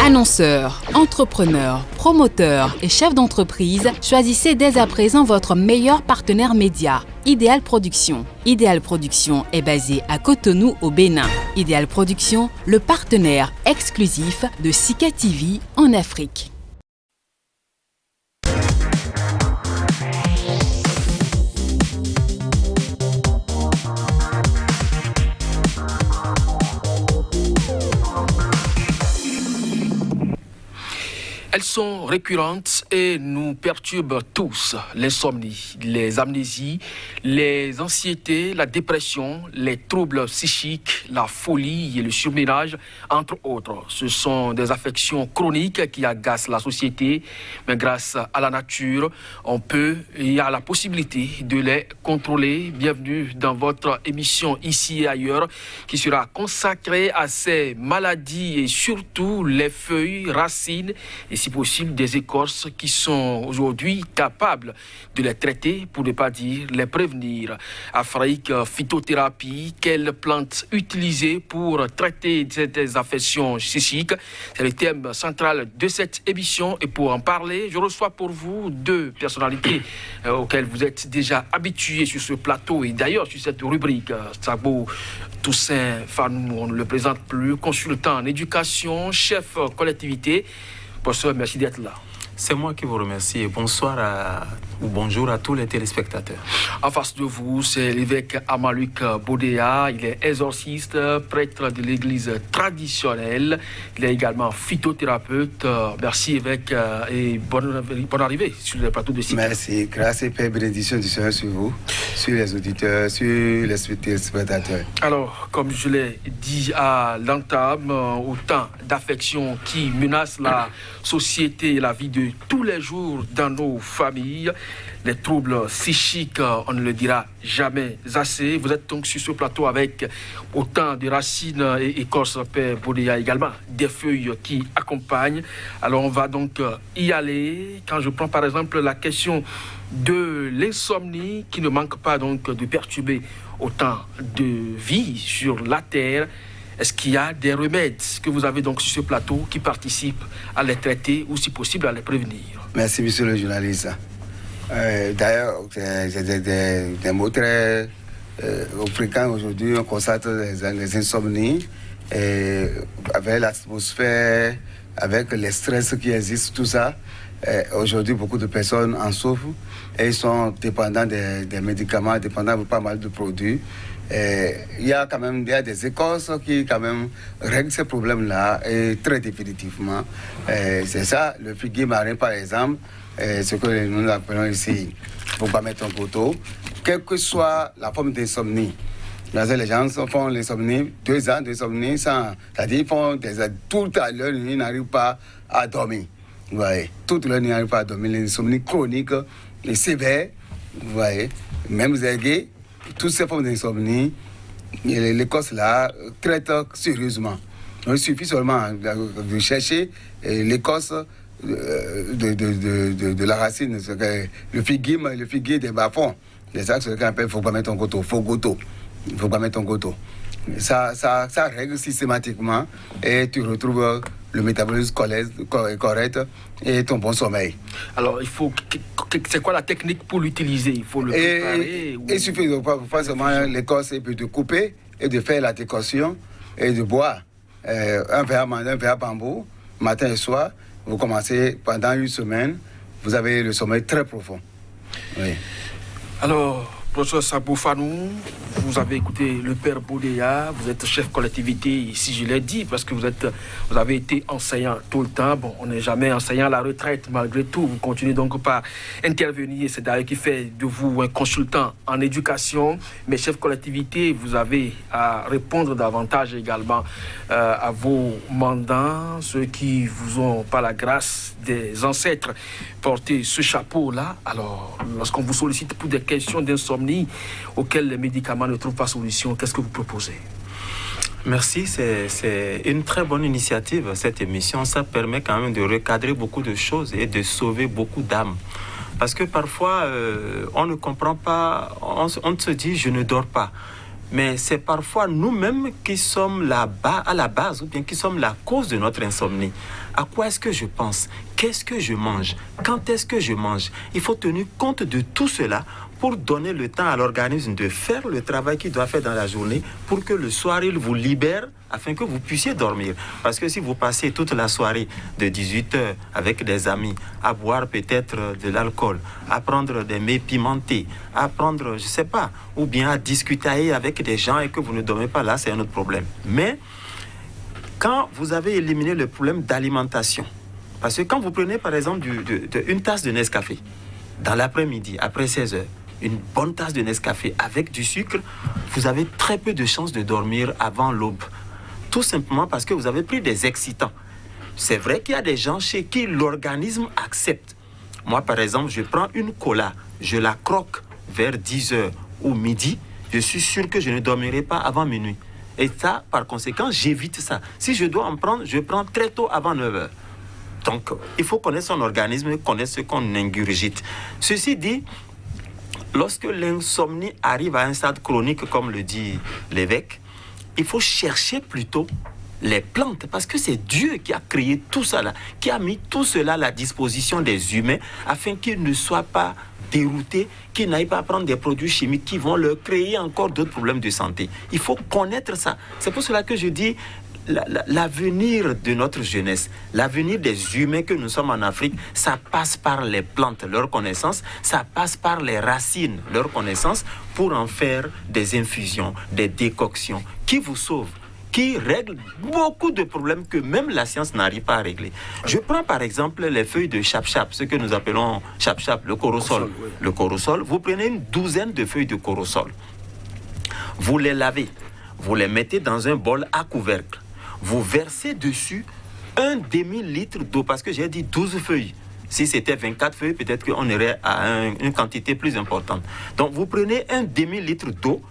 Annonceurs, entrepreneurs, promoteurs et chefs d'entreprise, choisissez dès à présent votre meilleur partenaire média, Ideal Production. Ideal Production est basé à Cotonou au Bénin. Ideal Production, le partenaire exclusif de Sika TV en Afrique. Elles sont récurrentes et nous perturbent tous. L'insomnie, les amnésies, les anxiétés, la dépression, les troubles psychiques, la folie et le surménage, entre autres. Ce sont des affections chroniques qui agacent la société, mais grâce à la nature, il y a la possibilité de les contrôler. Bienvenue dans votre émission Ici et ailleurs, qui sera consacrée à ces maladies et surtout les feuilles, racines et si possible des écorces qui sont aujourd'hui capables de les traiter, pour ne pas dire les prévenir. Afrique, phytothérapie, quelle plante utiliser pour traiter ces affections psychiques? C'est le thème central de cette émission et pour en parler, je reçois pour vous deux personnalités auxquelles vous êtes déjà habitués sur ce plateau et d'ailleurs sur cette rubrique. Sabo Toussaint Fanou, on ne le présente plus, consultant en éducation, chef collectivité. Professeur, merci d'être là. C'est moi qui vous remercie et bonjour à tous les téléspectateurs. En face de vous, c'est l'évêque Amaluk Bodéa. Il est exorciste, prêtre de l'église traditionnelle. Il est également phytothérapeute. Merci évêque et bonne arrivée sur le plateau de Sika. Merci. Grâce et paix, bénédiction du Seigneur sur vous, sur les auditeurs, sur les téléspectateurs. Alors, comme je l'ai dit à l'entame, autant d'affections qui menacent la société et la vie de tous les jours dans nos familles. Les troubles psychiques, on ne le dira jamais assez. Vous êtes donc sur ce plateau avec autant de racines et écorces, Père Bodéa, également des feuilles qui accompagnent. Alors on va donc y aller. Quand je prends par exemple la question de l'insomnie qui ne manque pas donc de perturber autant de vie sur la terre, est-ce qu'il y a des remèdes que vous avez donc sur ce plateau qui participent à les traiter ou si possible à les prévenir? Merci monsieur le journaliste. D'ailleurs, c'est des mots très fréquents aujourd'hui. On constate les insomnies avec l'atmosphère, avec les stress qui existent, tout ça. Aujourd'hui, beaucoup de personnes en souffrent et ils sont dépendants des médicaments, dépendants de pas mal de produits. Il y a quand même des écorces qui quand même règlent ces problèmes-là et très définitivement. C'est ça, le figuier marin par exemple, ce que nous appelons ici, il ne faut pas mettre en poteau, quelle que soit la forme d'insomnie. Les gens font l'insomnie, 2 ans d'insomnie, c'est-à-dire ils font toute l'heure, ils n'arrivent pas à dormir. Vous voyez, toute l'heure, ils n'arrivent pas à dormir. L'insomnie chronique et sévère, vous voyez, même aiguës. Toutes ces formes d'insomnie, l'écorce là traite sérieusement. Donc, il suffit seulement de chercher l'écorce de la racine, le figuier des bas-fonds. C'est ça qu'on appelle, il ne faut pas mettre en goto, il ne faut pas mettre en goto. Ça règle systématiquement et tu retrouves le métabolisme correct et ton bon sommeil. Alors, c'est quoi la technique pour l'utiliser? Il faut le préparer Il suffit de faire seulement l'écorce et puis de couper et de faire la décoction et de boire un verre bambou, matin et soir. Vous commencez pendant 1 semaine, vous avez le sommeil très profond. Oui. Alors, professeur Sabo Fanou, vous avez écouté le Père Bodéa, vous êtes chef collectivité ici, je l'ai dit, parce que vous avez été enseignant tout le temps. Bon, on n'est jamais enseignant à la retraite, malgré tout. Vous continuez donc par intervenir. C'est d'ailleurs qui fait de vous un consultant en éducation. Mais chef collectivité, vous avez à répondre davantage également à vos mandants, ceux qui vous ont, par la grâce des ancêtres, porté ce chapeau-là. Alors, lorsqu'on vous sollicite pour des questions d'insomnie auxquelles les médicaments ne trouvent pas solution, qu'est-ce que vous proposez? Merci, c'est une très bonne initiative, cette émission. Ça permet quand même de recadrer beaucoup de choses et de sauver beaucoup d'âmes. Parce que parfois, on ne comprend pas, on se dit « je ne dors pas ». mais c'est parfois nous-mêmes qui sommes à la base ou bien qui sommes la cause de notre insomnie. À quoi est-ce que je pense? Qu'est-ce que je mange? Quand est-ce que je mange? Il faut tenir compte de tout cela pour donner le temps à l'organisme de faire le travail qu'il doit faire dans la journée pour que le soir, il vous libère afin que vous puissiez dormir. Parce que si vous passez toute la soirée de 18h avec des amis, à boire peut-être de l'alcool, à prendre des mets pimentés, à prendre, je ne sais pas, ou bien à discuter avec des gens et que vous ne dormez pas, là, c'est un autre problème. Mais quand vous avez éliminé le problème d'alimentation, parce que quand vous prenez par exemple une tasse de Nescafé, dans l'après-midi, après 16h, une bonne tasse de Nescafé avec du sucre, vous avez très peu de chances de dormir avant l'aube. Tout simplement parce que vous avez pris des excitants. C'est vrai qu'il y a des gens chez qui l'organisme accepte. Moi, par exemple, je prends une cola, je la croque vers 10h ou midi, je suis sûr que je ne dormirai pas avant minuit. Et ça, par conséquent, j'évite ça. Si je dois en prendre, je prends très tôt avant 9h. Donc, il faut connaître son organisme, connaître ce qu'on ingurgite. Ceci dit, lorsque l'insomnie arrive à un stade chronique, comme le dit l'évêque, il faut chercher plutôt les plantes, parce que c'est Dieu qui a créé tout ça là, qui a mis tout cela à la disposition des humains, afin qu'ils ne soient pas déroutés, qu'ils n'aillent pas prendre des produits chimiques qui vont leur créer encore d'autres problèmes de santé. Il faut connaître ça. C'est pour cela que je dis, l'avenir de notre jeunesse, l'avenir des humains que nous sommes en Afrique, ça passe par les plantes, leur connaissance, ça passe par les racines, leur connaissance, pour en faire des infusions, des décoctions qui vous sauvent, qui règlent beaucoup de problèmes que même la science n'arrive pas à régler. Je prends par exemple les feuilles de chap-chap, ce que nous appelons chap-chap, le corosol. Le corosol, vous prenez une douzaine de feuilles de corosol, vous les lavez, vous les mettez dans un bol à couvercle. Vous versez dessus un demi-litre d'eau, parce que j'ai dit 12 feuilles. Si c'était 24 feuilles, peut-être qu'on irait à une quantité plus importante. Donc, vous prenez un demi-litre d'eau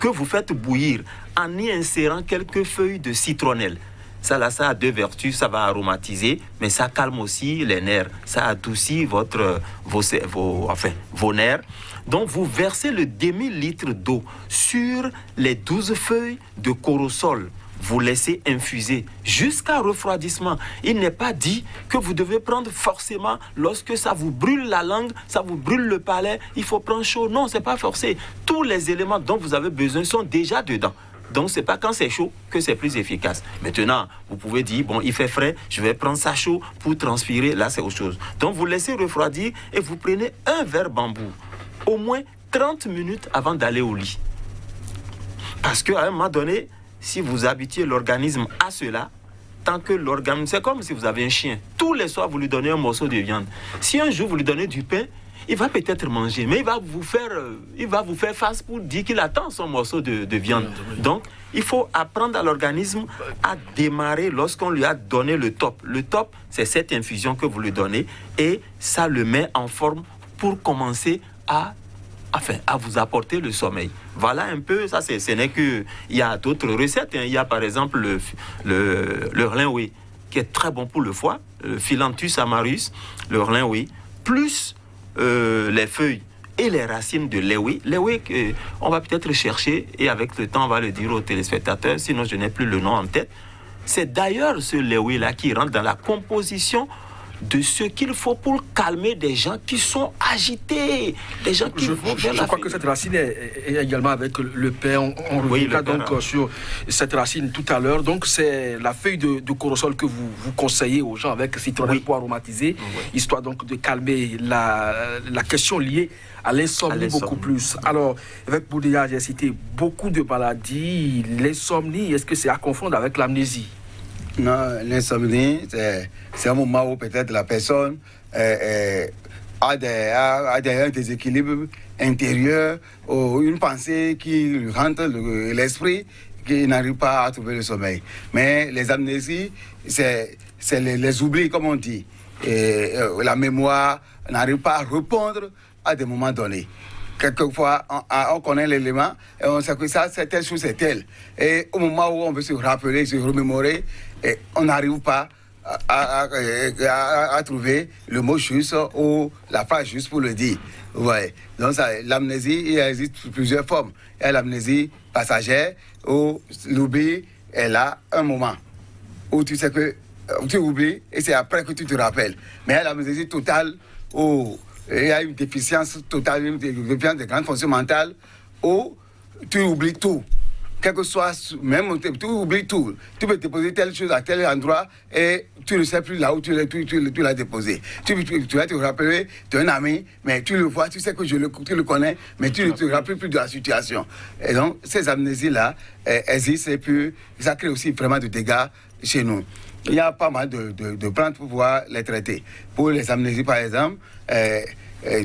que vous faites bouillir en y insérant quelques feuilles de citronnelle. Ça, là, ça a deux vertus. Ça va aromatiser, mais ça calme aussi les nerfs. Ça adoucit vos nerfs. Donc, vous versez le demi-litre d'eau sur les 12 feuilles de corosol. Vous laissez infuser jusqu'à refroidissement. Il n'est pas dit que vous devez prendre forcément lorsque ça vous brûle la langue, ça vous brûle le palais, il faut prendre chaud. Non, ce n'est pas forcé. Tous les éléments dont vous avez besoin sont déjà dedans. Donc, ce n'est pas quand c'est chaud que c'est plus efficace. Maintenant, vous pouvez dire, bon, il fait frais, je vais prendre ça chaud pour transpirer. Là, c'est autre chose. Donc, vous laissez refroidir et vous prenez un verre bambou, au moins 30 minutes avant d'aller au lit. Parce qu'à un moment donné, si vous habituez l'organisme à cela, tant que l'organisme, c'est comme si vous avez un chien. Tous les soirs, vous lui donnez un morceau de viande. Si un jour, vous lui donnez du pain, il va peut-être manger, mais il va vous faire face pour dire qu'il attend son morceau de viande. Donc, il faut apprendre à l'organisme à démarrer lorsqu'on lui a donné le top. Le top, c'est cette infusion que vous lui donnez et ça le met en forme pour commencer à vous apporter le sommeil. Voilà un peu, ça ce n'est que... Il y a d'autres recettes, hein. Il y a par exemple le rlin-oué, qui est très bon pour le foie, le Philanthus amarus, le rlin-oué, plus les feuilles et les racines de l'éoué. L'éoué, on va peut-être chercher, et avec le temps, on va le dire aux téléspectateurs, sinon je n'ai plus le nom en tête. C'est d'ailleurs ce l'éoué-là qui rentre dans la composition de ce qu'il faut pour calmer des gens qui sont agités, des gens qui vont vers la... Je crois que cette racine est également avec le pain. On reviendra donc sur cette racine tout à l'heure. Donc c'est la feuille de corosol que vous conseillez aux gens avec citronnelle pour aromatiser, histoire donc de calmer la question liée à l'insomnie beaucoup plus. Alors, avec Boudéa, j'ai cité beaucoup de maladies. L'insomnie, est-ce que c'est à confondre avec l'amnésie? Non, l'insomnie, c'est un moment où peut-être la personne a un déséquilibre intérieur ou une pensée qui lui rentre l'esprit, qui n'arrive pas à trouver le sommeil. Mais les amnésies, c'est les oublis, comme on dit. Et la mémoire n'arrive pas à répondre à des moments donnés. Quelquefois, on connaît l'élément et on sait que ça, c'est telle chose, c'est telle. Et au moment où on veut se rappeler, se remémorer, et on n'arrive pas à trouver le mot juste ou la phrase juste pour le dire. Ouais. Donc, l'amnésie, il existe plusieurs formes. Il y a l'amnésie passagère où l'oubli est là un moment, où tu sais que tu oublies et c'est après que tu te rappelles. Mais à l'amnésie totale, où il y a une déficience totale, une déficience de grandes fonctions mentales, où tu oublies tout. Quel que soit, même tu oublies tout. Tu peux déposer telle chose à tel endroit et tu ne sais plus là où tu l'as déposé. Tu vas te rappeler d'un ami, mais tu le vois, tu sais que tu le connais, mais tu ne te rappelles plus de la situation. Et donc, ces amnésies-là existent et puis ça crée aussi vraiment de dégâts chez nous. Il y a pas mal de plantes pour pouvoir les traiter. Pour les amnésies, par exemple,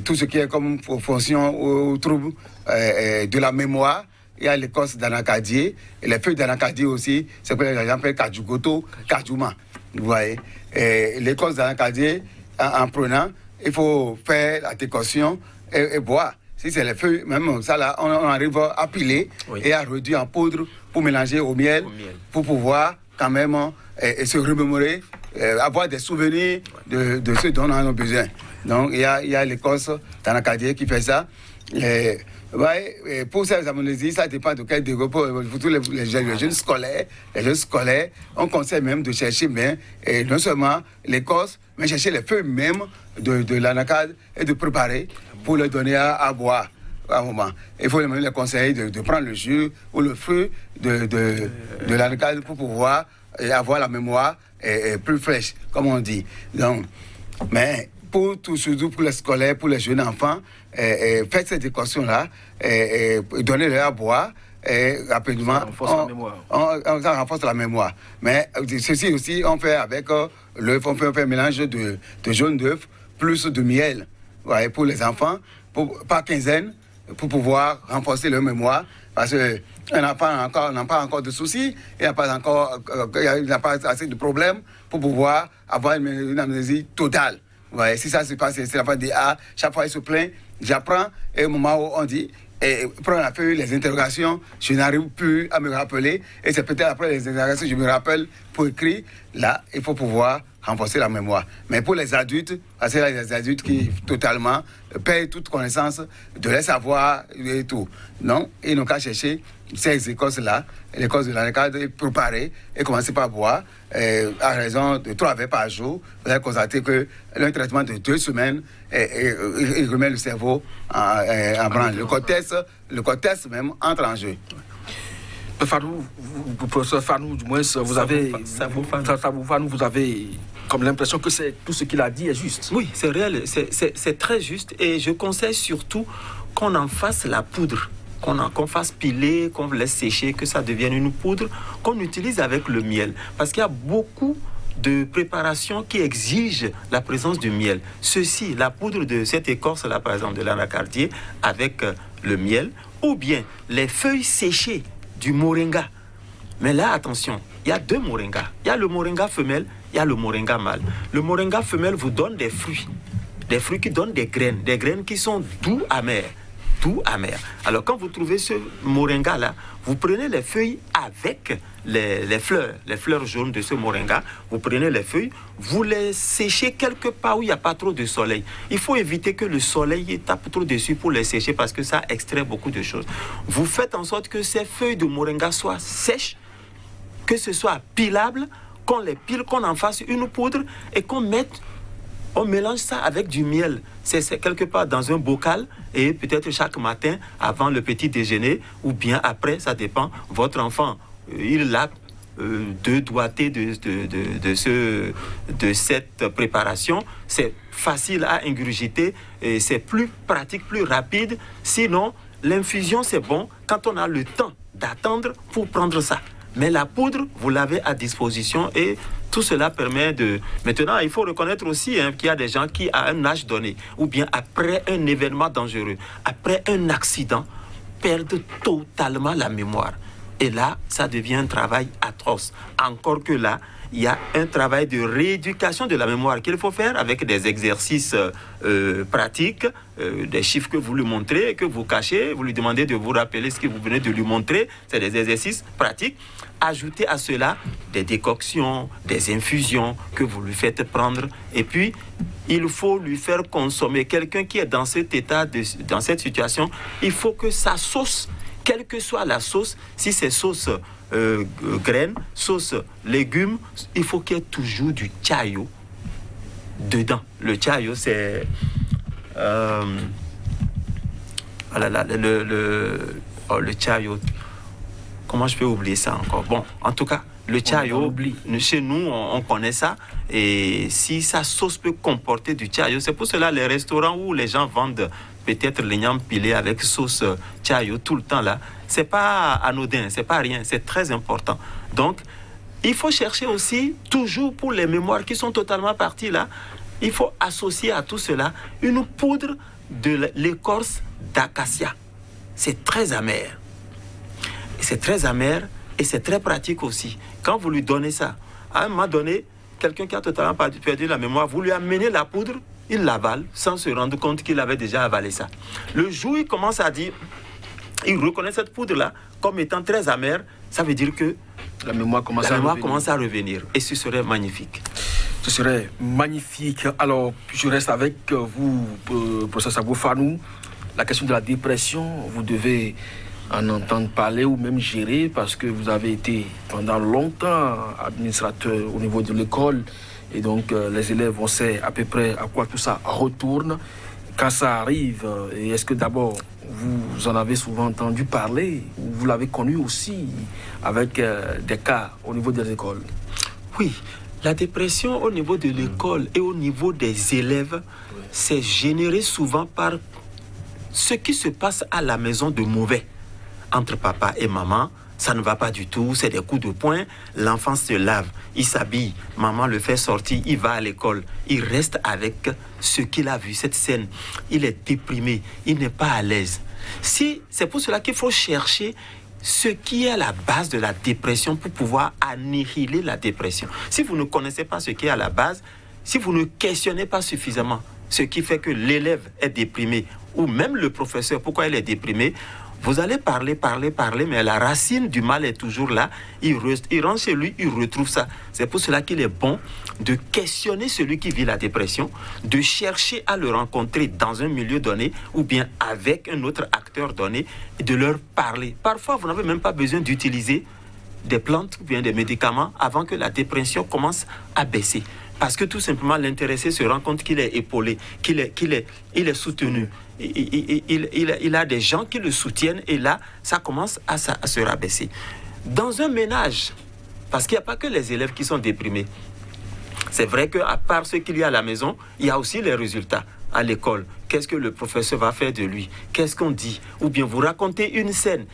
tout ce qui est comme fonction ou trouble de la mémoire, il y a l'écorce d'anacardie, et les feuilles d'anacardie aussi, c'est ce que les gens appellent kajugoto, kajuma. Vous voyez. L'écorce d'anacardie, en prenant, il faut faire la décoction et boire. Si c'est les feuilles, même ça là, on arrive à piler et à réduire en poudre pour mélanger au miel. Pour pouvoir quand même se remémorer, avoir des souvenirs de ce dont on a besoin. Donc il y a l'écorce d'anacardie qui fait ça. Pour ces amnésies, ça dépend de quel degré. Pour tous les jeunes scolaires, on conseille même de chercher bien, et non seulement l'écorce, mais chercher les feuilles même de l'anacarde et de préparer pour le donner à boire à un moment. Il faut même les conseiller de prendre le jus ou le fruit de l'anacarde pour pouvoir avoir la mémoire plus fraîche, comme on dit. Donc, mais surtout pour les scolaires, pour les jeunes enfants, faites cette décoction-là, donnez-leur à boire, rapidement. Ça renforce la mémoire. Mais ceci aussi, on fait avec l'œuf, on fait un mélange de jaune d'œuf plus de miel. Ouais, pour les enfants, par quinzaine, pour pouvoir renforcer leur mémoire. Parce qu'un enfant n'a pas encore de soucis, il n'a pas assez de problèmes pour pouvoir avoir une amnésie totale. Ouais, si ça se passe, c'est la fois de chaque fois il se plaint, j'apprends, et au moment où on dit, prends la feuille, les interrogations, je n'arrive plus à me rappeler, et c'est peut-être après les interrogations que je me rappelle pour écrire. Là, il faut pouvoir renforcer la mémoire. Mais pour les adultes, parce qu'il y a des adultes qui totalement perdent toute connaissance de leur savoir et tout. Non, ils n'ont qu'à chercher ces écorces-là, l'écorce de l'anacarde, et préparer et commencer par boire. À raison de 3 verres par jour, vous allez constater qu'un traitement de 2 semaines, il remet le cerveau en branle. Le cortex même entre en jeu. Professeur Fanou, du moins, vous avez comme l'impression que tout ce qu'il a dit est juste. Oui, c'est réel, c'est très juste, et je conseille surtout qu'on en fasse la poudre, qu'on fasse piler, qu'on laisse sécher, que ça devienne une poudre, qu'on utilise avec le miel, parce qu'il y a beaucoup de préparations qui exigent la présence du miel. Ceci, la poudre de cette écorce-là, par exemple, de l'anacardier, avec le miel, ou bien les feuilles séchées du moringa. Mais là, attention, il y a 2 moringas. Il y a le moringa femelle, il y a le moringa mâle. Le moringa femelle vous donne des fruits qui donnent des graines qui sont doux amers. Alors, quand vous trouvez ce moringa-là, vous prenez les feuilles avec les fleurs jaunes de ce moringa. Vous prenez les feuilles, vous les séchez quelque part où il n'y a pas trop de soleil. Il faut éviter que le soleil tape trop dessus pour les sécher parce que ça extrait beaucoup de choses. Vous faites en sorte que ces feuilles de moringa soient sèches, que ce soit pilable, qu'on les pile, qu'on en fasse une poudre et on mélange ça avec du miel. C'est quelque part dans un bocal et peut-être chaque matin avant le petit déjeuner ou bien après, ça dépend. Votre enfant, il lappe 2 doigtés de cette préparation. C'est facile à ingurgiter et c'est plus pratique, plus rapide. Sinon, l'infusion, c'est bon quand on a le temps d'attendre pour prendre ça. Mais la poudre, vous l'avez à disposition et tout cela permet de... Maintenant, il faut reconnaître aussi qu'il y a des gens qui, à un âge donné, ou bien après un événement dangereux, après un accident, perdent totalement la mémoire. Et là, ça devient un travail atroce. Encore que là, il y a un travail de rééducation de la mémoire qu'il faut faire avec des exercices pratiques, des chiffres que vous lui montrez, que vous cachez, vous lui demandez de vous rappeler ce que vous venez de lui montrer. C'est des exercices pratiques. Ajoutez à cela des décoctions, des infusions que vous lui faites prendre. Et puis, il faut lui faire consommer. Quelqu'un qui est dans cet état, dans cette situation, il faut que sa sauce quelle que soit la sauce, si c'est sauce graines, sauce légumes, il faut qu'il y ait toujours du chayo dedans. Le chayo, c'est... le chayo, comment je peux oublier ça encore? Bon, en tout cas, le chayo, chez nous, on connaît ça. Et si sa sauce peut comporter du chayo, c'est pour cela les restaurants où les gens vendent peut-être l'igname pilé avec sauce chayo tout le temps là, c'est pas anodin, c'est pas rien, c'est très important. Donc, il faut chercher aussi, toujours pour les mémoires qui sont totalement parties là, il faut associer à tout cela une poudre de l'écorce d'acacia. C'est très amer. C'est très amer et c'est très pratique aussi. Quand vous lui donnez ça, à un moment donné, quelqu'un qui a totalement perdu la mémoire, vous lui amenez la poudre, il l'avale sans se rendre compte qu'il avait déjà avalé ça. Le jour où il commence à dire, il reconnaît cette poudre-là comme étant très amère, ça veut dire que la mémoire commence à revenir. Et ce serait magnifique. Ce serait magnifique. Alors, je reste avec vous, professeur Sabo Fanou. La question de la dépression, vous devez en entendre parler ou même gérer parce que vous avez été pendant longtemps administrateur au niveau de l'école et donc les élèves, on sait à peu près à quoi tout ça retourne. Quand ça arrive, et est-ce que d'abord vous en avez souvent entendu parler ou vous l'avez connu aussi avec des cas au niveau des écoles? Oui, la dépression au niveau de l'école et au niveau des élèves, c'est généré souvent par ce qui se passe à la maison de mauvais. Entre papa et maman, ça ne va pas du tout, c'est des coups de poing, l'enfant se lave, il s'habille, maman le fait sortir, il va à l'école, il reste avec ce qu'il a vu, cette scène, il est déprimé, il n'est pas à l'aise. C'est pour cela qu'il faut chercher ce qui est à la base de la dépression pour pouvoir annihiler la dépression. Si vous ne connaissez pas ce qui est à la base, si vous ne questionnez pas suffisamment ce qui fait que l'élève est déprimé, ou même le professeur, pourquoi il est déprimé, vous allez parler, mais la racine du mal est toujours là. Il rentre chez lui, il retrouve ça. C'est pour cela qu'il est bon de questionner celui qui vit la dépression, de chercher à le rencontrer dans un milieu donné ou bien avec un autre acteur donné et de leur parler. Parfois, vous n'avez même pas besoin d'utiliser des plantes ou bien des médicaments avant que la dépression commence à baisser. Parce que tout simplement, l'intéressé se rend compte qu'il est épaulé, il est soutenu. Il a des gens qui le soutiennent et là, ça commence à se rabaisser. Dans un ménage, parce qu'il n'y a pas que les élèves qui sont déprimés. C'est vrai qu'à part ce qu'il y a à la maison, il y a aussi les résultats à l'école. Qu'est-ce que le professeur va faire de lui? Qu'est-ce qu'on dit? Ou bien vous racontez une scène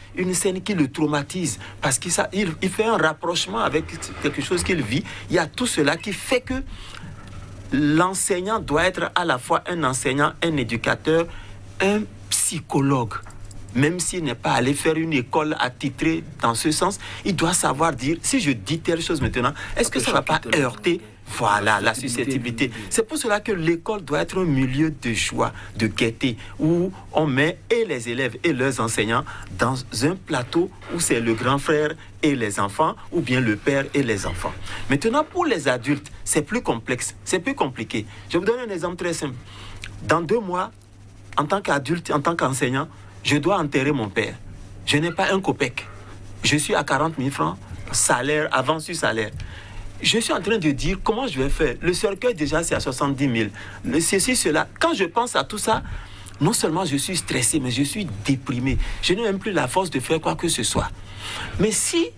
qui le traumatise parce qu'il fait un rapprochement avec quelque chose qu'il vit. Il y a tout cela qui fait que l'enseignant doit être à la fois un enseignant, un éducateur, un psychologue. Même s'il n'est pas allé faire une école attitrée dans ce sens, il doit savoir dire, si je dis telle chose maintenant, est-ce que ça ne va pas heurter la susceptibilité. C'est pour cela que l'école doit être un milieu de joie, de gaieté, où on met et les élèves et leurs enseignants dans un plateau où c'est le grand frère et les enfants, ou bien le père et les enfants. Maintenant, pour les adultes, c'est plus complexe, c'est plus compliqué. Je vous donne un exemple très simple. Dans 2 mois, en tant qu'adulte, en tant qu'enseignant, je dois enterrer mon père. Je n'ai pas un copec. Je suis à 40 000 francs, salaire, avance sur salaire. Je suis en train de dire comment je vais faire. Le cercueil, déjà, c'est à 70 000. Ceci, cela. Quand je pense à tout ça, non seulement je suis stressé, mais je suis déprimé. Je n'ai même plus la force de faire quoi que ce soit. Mais si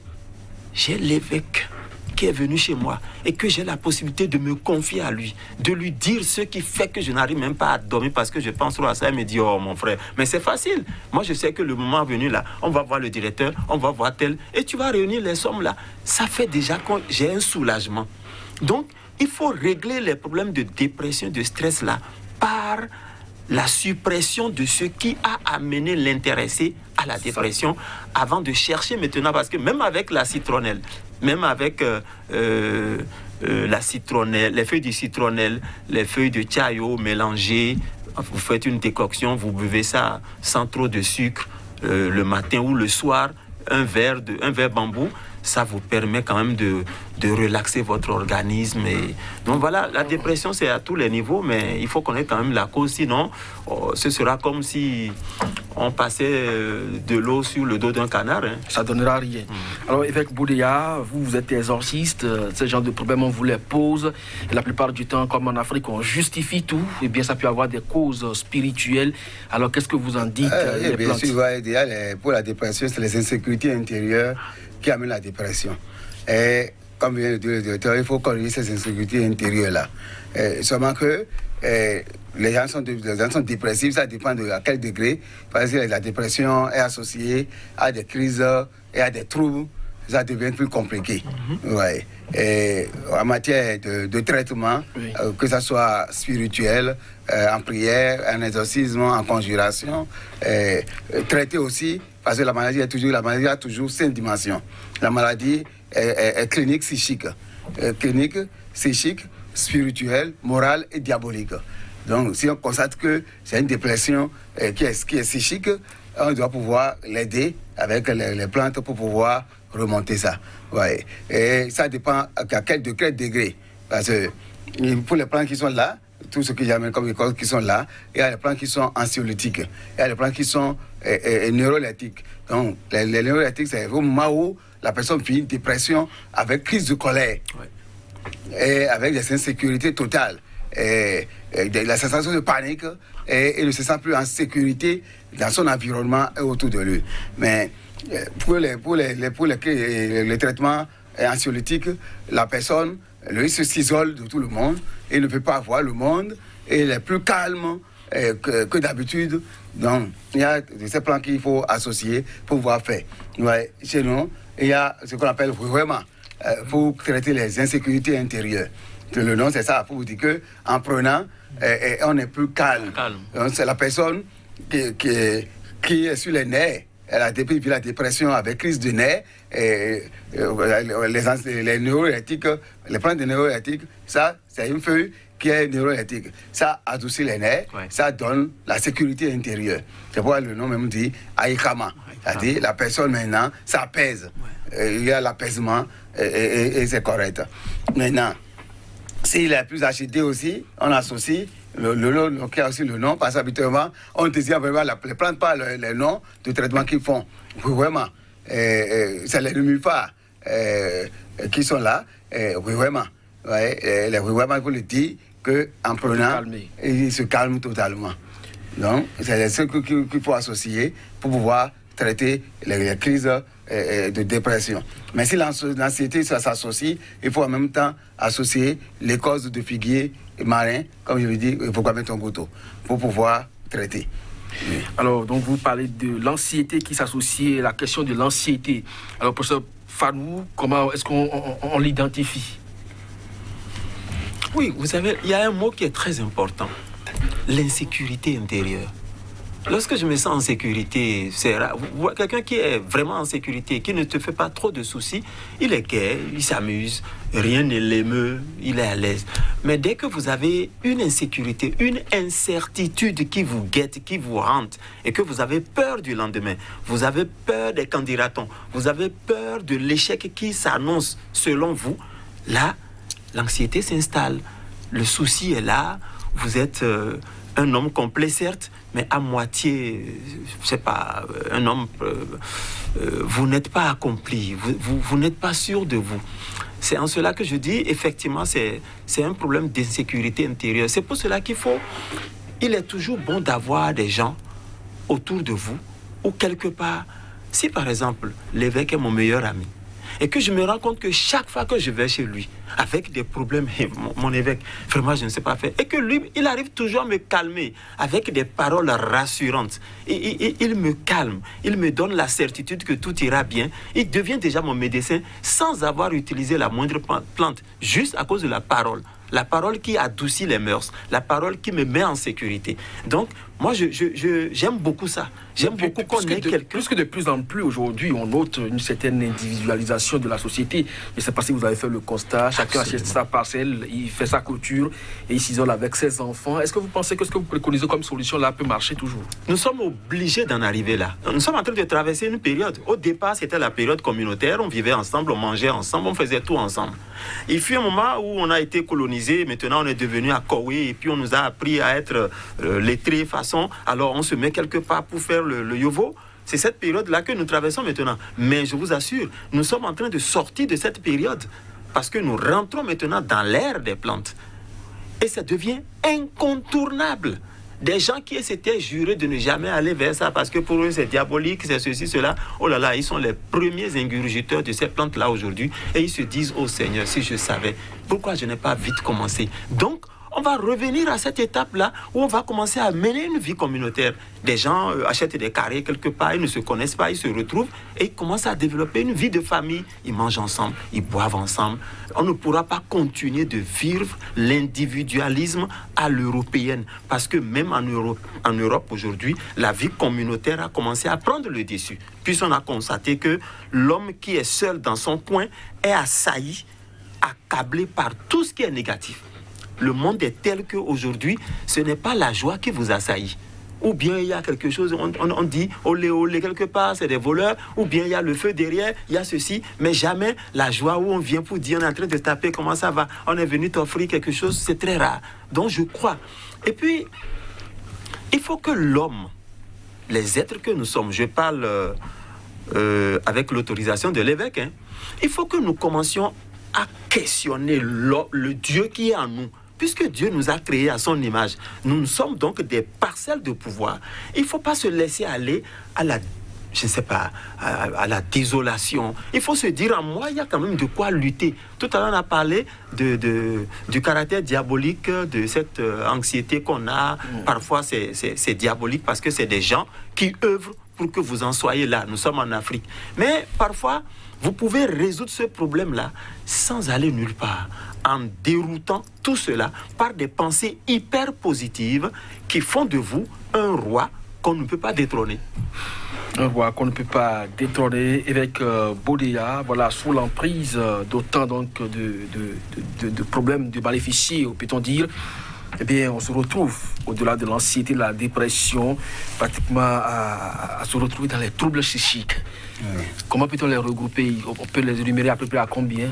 j'ai l'évêque qui est venu chez moi et que j'ai la possibilité de me confier à lui, de lui dire ce qui fait que je n'arrive même pas à dormir parce que je pense trop à ça, il me dit, oh mon frère, mais c'est facile. Moi je sais que le moment venu là, on va voir le directeur, on va voir tel, et tu vas réunir les sommes là. Ça fait déjà que j'ai un soulagement. Donc, il faut régler les problèmes de dépression, de stress là, par la suppression de ce qui a amené l'intéressé à la dépression avant de chercher maintenant, parce que même avec la citronnelle, même avec la citronnelle, les feuilles de citronnelle, les feuilles de chayo mélangées, vous faites une décoction, vous buvez ça sans trop de sucre le matin ou le soir, un verre bambou, ça vous permet quand même de relaxer votre organisme. Et donc voilà, la dépression, c'est à tous les niveaux, mais il faut connaître quand même la cause, sinon ce sera comme si on passait de l'eau sur le dos d'un canard. Hein. Ça ne donnera rien. Alors, évêque Boudeya, vous êtes exorciste, ce genre de problème, on vous les pose. Et la plupart du temps, comme en Afrique, on justifie tout. Eh bien, ça peut avoir des causes spirituelles. Alors, qu'est-ce que vous en dites bien sûr, pour la dépression, c'est les insécurités intérieures qui amènent la dépression. Et comme vient de dire le directeur, il faut corriger ces insécurités intérieures-là. Seulement que les gens sont dépressifs, ça dépend à quel degré. Parce que la dépression est associée à des crises et à des troubles, ça devient plus compliqué. Ouais. Et en matière de traitement, que ce soit spirituel, en prière, en exorcisme, en conjuration, traiter aussi, parce que la maladie a toujours 5 dimensions. La maladie est clinique, psychique. Clinique, psychique, spirituelle, morale et diabolique. Donc, si on constate que c'est une dépression qui est psychique, on doit pouvoir l'aider avec les plantes pour pouvoir remonter ça. Ouais. Et ça dépend à quel degré. Parce que pour les plantes qui sont là, tout ce que j'amène comme école qui sont là, il y a les plantes qui sont anxiolytiques, il y a les plantes qui sont neuroleptiques. Donc, les neuroleptiques, c'est au moment où la personne finit une dépression avec crise de colère. Ouais. Et avec des insécurités totales, et la sensation de panique, et il ne se sent plus en sécurité dans son environnement et autour de lui. Mais pour les traitements anxiolytiques, la personne, lui, s'isole de tout le monde, il ne peut pas voir le monde, et il est plus calme que d'habitude. Donc, il y a ces plans qu'il faut associer pour pouvoir faire. Ouais, chez nous, il y a ce qu'on appelle vraiment pour traiter les insécurités intérieures. Le nom, c'est ça, pour vous dire qu'en prenant, on est plus calme. Donc, c'est la personne qui est sur les nerfs. Elle a depuis la dépression avec crise de nerfs. Les neuroleptiques, les plantes de neuroleptiques, ça, c'est une feuille qui est neuroleptique. Ça adoucit les nerfs, ça donne la sécurité intérieure. C'est pourquoi le nom même dit Aïkama. C'est-à-dire, la personne maintenant s'apaise. Il y a l'apaisement et c'est correct. Maintenant, s'il est plus acheté aussi, on associe le nom qui a aussi le nom, parce qu'habituellement, on désire vraiment les plantes par les noms de traitement qu'ils font. Vraiment, c'est les nénuphars qui sont là, vraiment. Ouais, les vraiment, il faut le dire qu'en prenant, ils se calment totalement. Donc, c'est ce qu'il faut associer pour pouvoir traiter les crises de dépression. Mais si l'anxiété s'associe, il faut en même temps associer les causes de figuier marin, comme je le dis, il faut pas mettre un couteau pour pouvoir traiter. Oui. Alors, donc vous parlez de l'anxiété qui s'associe à la question de l'anxiété. Alors, professeur Fanou, comment est-ce qu'on l'identifie? Oui, vous savez, il y a un mot qui est très important, l'insécurité intérieure. Lorsque je me sens en sécurité, c'est rare. Quelqu'un qui est vraiment en sécurité, qui ne te fait pas trop de soucis, il est gai, il s'amuse, rien ne l'émeut, il est à l'aise. Mais dès que vous avez une insécurité, une incertitude qui vous guette, qui vous hante, et que vous avez peur du lendemain, vous avez peur des candidatons, vous avez peur de l'échec qui s'annonce selon vous, là, l'anxiété s'installe. Le souci est là, vous êtes un homme complet, certes, mais à moitié, je sais pas, un homme, vous n'êtes pas accompli, vous n'êtes pas sûr de vous. C'est en cela que je dis, effectivement, c'est un problème d'insécurité intérieure. C'est pour cela il est toujours bon d'avoir des gens autour de vous, ou quelque part, si par exemple, l'évêque est mon meilleur ami, et que je me rends compte que chaque fois que je vais chez lui, avec des problèmes, mon évêque, vraiment je ne sais pas faire, et que lui, il arrive toujours à me calmer avec des paroles rassurantes. Il me calme, il me donne la certitude que tout ira bien. Il devient déjà mon médecin sans avoir utilisé la moindre plante, juste à cause de la parole qui adoucit les mœurs, la parole qui me met en sécurité. Donc, Moi, j'aime beaucoup ça. J'aime beaucoup qu'on ait quelqu'un... Plus que de plus en plus, aujourd'hui, on note une certaine individualisation de la société. Je ne sais pas si vous avez fait le constat. Chacun achète sa parcelle, il fait sa clôture et il s'isole avec ses enfants. Est-ce que vous pensez que ce que vous préconisez comme solution là peut marcher toujours? Nous sommes obligés d'en arriver là. Nous sommes en train de traverser une période. Au départ, c'était la période communautaire. On vivait ensemble, on mangeait ensemble, on faisait tout ensemble. Il fut un moment où on a été colonisé. Maintenant, on est devenu à Kowe et puis on nous a appris à être lettrés façon. Alors, on se met quelque part pour faire le yovo. C'est cette période-là que nous traversons maintenant. Mais je vous assure, nous sommes en train de sortir de cette période parce que nous rentrons maintenant dans l'ère des plantes. Et ça devient incontournable. Des gens qui s'étaient jurés de ne jamais aller vers ça parce que pour eux c'est diabolique, c'est ceci, cela. Oh là là, ils sont les premiers ingurgiteurs de ces plantes-là aujourd'hui. Et ils se disent, oh Seigneur, si je savais, pourquoi je n'ai pas vite commencé? Donc, on va revenir à cette étape-là où on va commencer à mener une vie communautaire. Des gens achètent des carrés quelque part, ils ne se connaissent pas, ils se retrouvent et ils commencent à développer une vie de famille. Ils mangent ensemble, ils boivent ensemble. On ne pourra pas continuer de vivre l'individualisme à l'européenne parce que même en Europe aujourd'hui, la vie communautaire a commencé à prendre le dessus. Puis on a constaté que l'homme qui est seul dans son coin est assailli, accablé par tout ce qui est négatif. Le monde est tel qu'aujourd'hui, ce n'est pas la joie qui vous assaillit. Ou bien il y a quelque chose, on dit olé olé quelque part, c'est des voleurs. Ou bien il y a le feu derrière, il y a ceci. Mais jamais la joie où on vient pour dire on est en train de taper, comment ça va? On est venu t'offrir quelque chose, c'est très rare. Donc je crois. Et puis, il faut que l'homme, les êtres que nous sommes, je parle avec l'autorisation de l'évêque, il faut que nous commencions à questionner le Dieu qui est en nous. Puisque Dieu nous a créés à son image, nous sommes donc des parcelles de pouvoir. Il ne faut pas se laisser aller à la, je ne sais pas, à la désolation. Il faut se dire, en moi, il y a quand même de quoi lutter. Tout à l'heure, on a parlé du caractère diabolique, de cette anxiété qu'on a. Parfois, c'est diabolique parce que c'est des gens qui œuvrent pour que vous en soyez là. Nous sommes en Afrique. Mais parfois, vous pouvez résoudre ce problème-là sans aller nulle part, en déroutant tout cela par des pensées hyper positives qui font de vous un roi qu'on ne peut pas détrôner. Un roi qu'on ne peut pas détrôner. Évêque Bodéa, voilà, sous l'emprise d'autant donc de problèmes, de maléficiés, peut-on dire. Eh bien, on se retrouve, au-delà de l'anxiété, de la dépression, pratiquement à se retrouver dans les troubles psychiques. Oui. Comment peut-on les regrouper? On peut les énumérer à peu près à combien?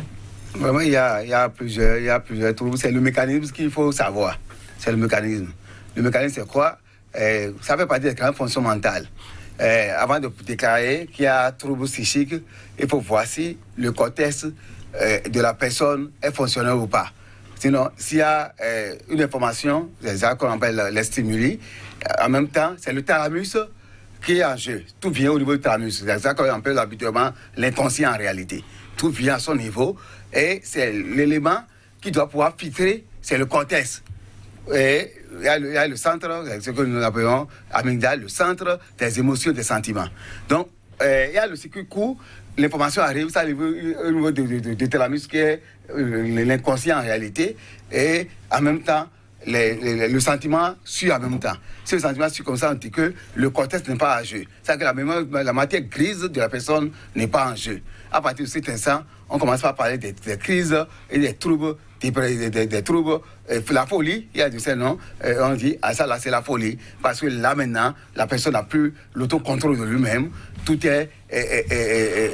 Vraiment, il y a plusieurs troubles. C'est le mécanisme qu'il faut savoir. C'est le mécanisme. Le mécanisme, c'est quoi? Ça fait partie des grandes fonctions mentales. Avant de déclarer qu'il y a trouble psychique, il faut voir si le cortex de la personne est fonctionnel ou pas. Sinon, s'il y a une information, c'est ça qu'on appelle les stimuli, en même temps, c'est le thalamus qui est en jeu. Tout vient au niveau du thalamus. C'est ça qu'on appelle habituellement l'inconscient en réalité. Tout vient à son niveau et c'est l'élément qui doit pouvoir filtrer, c'est le cortex. Et il y a le centre, ce que nous appelons amygdale, le centre des émotions, des sentiments. Donc, il y a le circuit court, l'information arrive, ça arrive au niveau du thalamus qui est l'inconscient en réalité, et en même temps, le sentiment suit en même temps. Si le sentiment suit comme ça, on dit que le cortex n'est pas en jeu. C'est-à-dire que la matière grise de la personne n'est pas en jeu. À partir de cet instant, on commence par parler des crises et des troubles, des troubles. La folie, il y a de ces noms, on dit, ah ça là c'est la folie, parce que là maintenant, la personne n'a plus l'autocontrôle de lui-même, tout est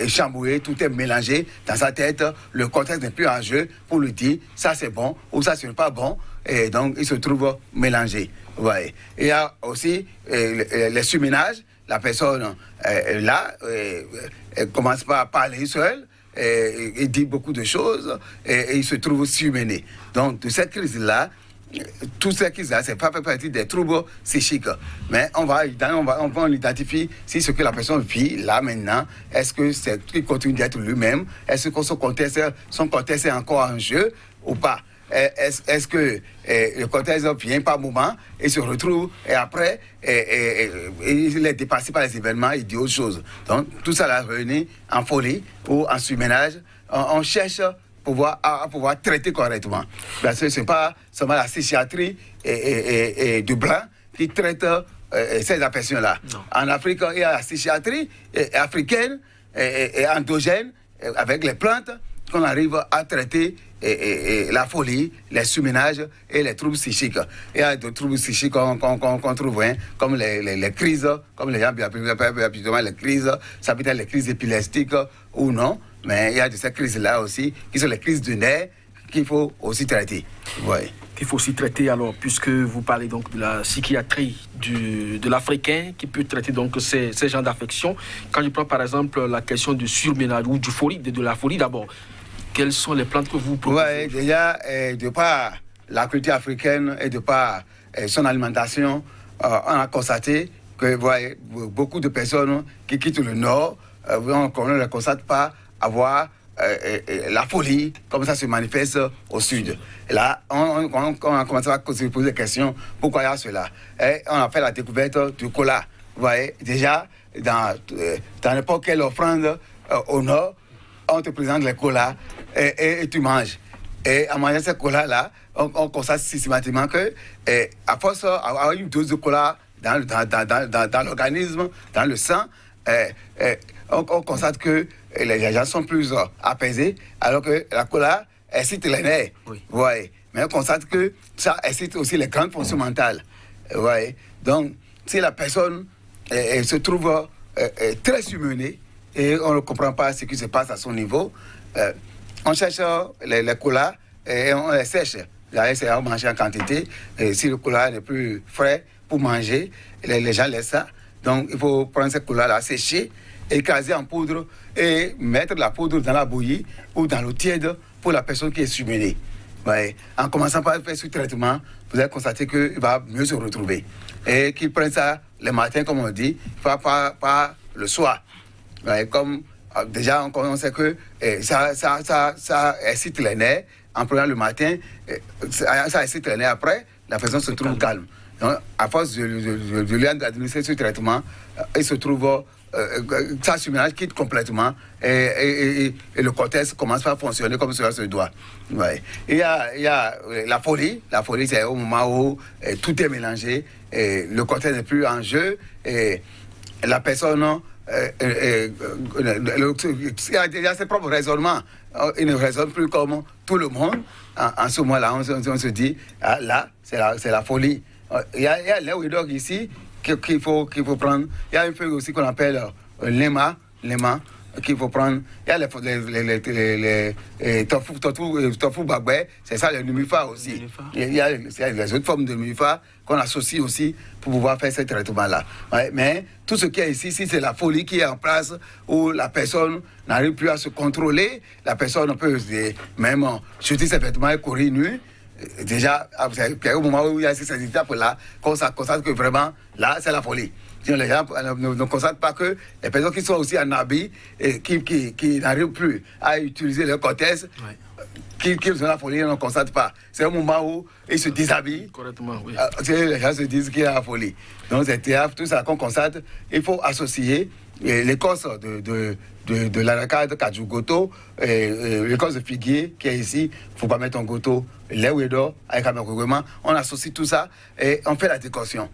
chamboulé, tout est mélangé dans sa tête, le cortex n'est plus en jeu pour lui dire, ça c'est bon ou ça c'est pas bon, et donc il se trouve mélangé. Ouais. Il y a aussi les surménages, la personne là, elle commence pas à parler seule, il dit beaucoup de choses et il se trouve surmené. Donc, de cette crise-là, tout ce qui c'est pas fait partie des troubles psychiques. Mais on va identifier si ce que la personne vit là maintenant, est-ce que c'est qu'il continue d'être lui-même, est-ce que son contexte est encore en jeu ou pas. Est-ce que le cortex vient par moment et se retrouve et après il est dépassé par les événements, il dit autre chose. Donc tout ça là réuni en folie ou en surménage, on cherche à pouvoir traiter correctement. Parce que ce n'est pas seulement la psychiatrie de blanc qui traite ces affections-là. En Afrique, il y a la psychiatrie africaine et endogène, avec les plantes, qu'on arrive à traiter la folie, les surménages et les troubles psychiques. Il y a des troubles psychiques qu'on trouve, hein, comme les crises, comme les gens habituellement les crises, ça peut être les crises épileptiques ou non, mais il y a de ces crises-là aussi, qui sont les crises du nerf, qu'il faut aussi traiter. Ouais. Il faut aussi traiter, alors, puisque vous parlez donc de la psychiatrie de l'Africain, qui peut traiter donc ces genres d'affections. Quand je prends par exemple la question du surménage ou du folie, de la folie d'abord, quelles sont les plantes que vous proposez? Oui, déjà, de par la culture africaine et de par son alimentation, on a constaté que beaucoup de personnes qui quittent le Nord, on ne les constate pas avoir la folie, comme ça se manifeste au Sud. Et là, on a commencé à se poser des questions, pourquoi il y a cela? Et on a fait la découverte du cola. Vous voyez, déjà, dans n'importe quelle offrande au Nord, on te présente les colas et tu manges. Et en mangeant ces colas-là, on constate systématiquement que, à force d'avoir une dose de cola dans l'organisme, dans le sang, on constate que les gens sont plus apaisés, alors que la cola excite les nerfs. Oui. Ouais. Mais on constate que ça excite aussi les grandes fonctions mentales. Ouais. Donc, si la personne se trouve très surmenée et on ne comprend pas ce qui se passe à son niveau, on cherche les colas et on les sèche. C'est à manger en quantité. Et si le cola n'est plus frais pour manger, les gens laissent ça. Donc, il faut prendre ces colas-là, sécher, écraser en poudre et mettre la poudre dans la bouillie ou dans l'eau tiède pour la personne qui est surmenée. Ouais. En commençant par faire ce traitement, vous allez constater qu'il va mieux se retrouver. Et qu'il prenne ça le matin, comme on dit, pas le soir. Ouais. Comme déjà, on sait que ça excite les nerfs. En prenant le matin, ça excite les nerfs. Après, la personne se trouve calme. Donc, à force de lui administrer ce traitement, il se trouve ça surménage quitte complètement et le cortex commence à fonctionner comme cela se doit. Ouais. Il y a la folie. La folie, c'est au moment où tout est mélangé, et le cortex n'est plus en jeu, et la personne il y a ses propres raisonnements. Il ne raisonne plus comme tout le monde. En ce moment-là, on se dit, ah, là, c'est la folie. Il y a l'Ewidog ici qu'il faut prendre. Il y a un peu aussi qu'on appelle l'EMA qu'il faut prendre. Il y a les tofu bagbe, c'est ça le numifa aussi. Il y a les autres formes de numifa qu'on associe aussi pour pouvoir faire ce traitement-là. Ouais, mais tout ce qui est ici, si c'est la folie qui est en place, où la personne n'arrive plus à se contrôler, la personne peut même jeter ses vêtements et courir nu. Déjà, au moment où il y a ces étapes-là, qu'on constate que vraiment, là, c'est la folie. Sinon, les gens ne constatent pas que les personnes qui sont aussi en habit et qui n'arrivent plus à utiliser leur cortex, qui sont la folie, on ne constate pas. C'est un moment où ils se déshabillent. Correctement, oui. Les gens se disent qu'il y a la folie. Donc, c'est tout ça qu'on constate. Il faut associer l'écorce de l'anacard Kaju Goto, l'écorce de figuier qui est ici. Il ne faut pas mettre en goto les ouédors avec un gouvernement. On associe tout ça et on fait la décoction.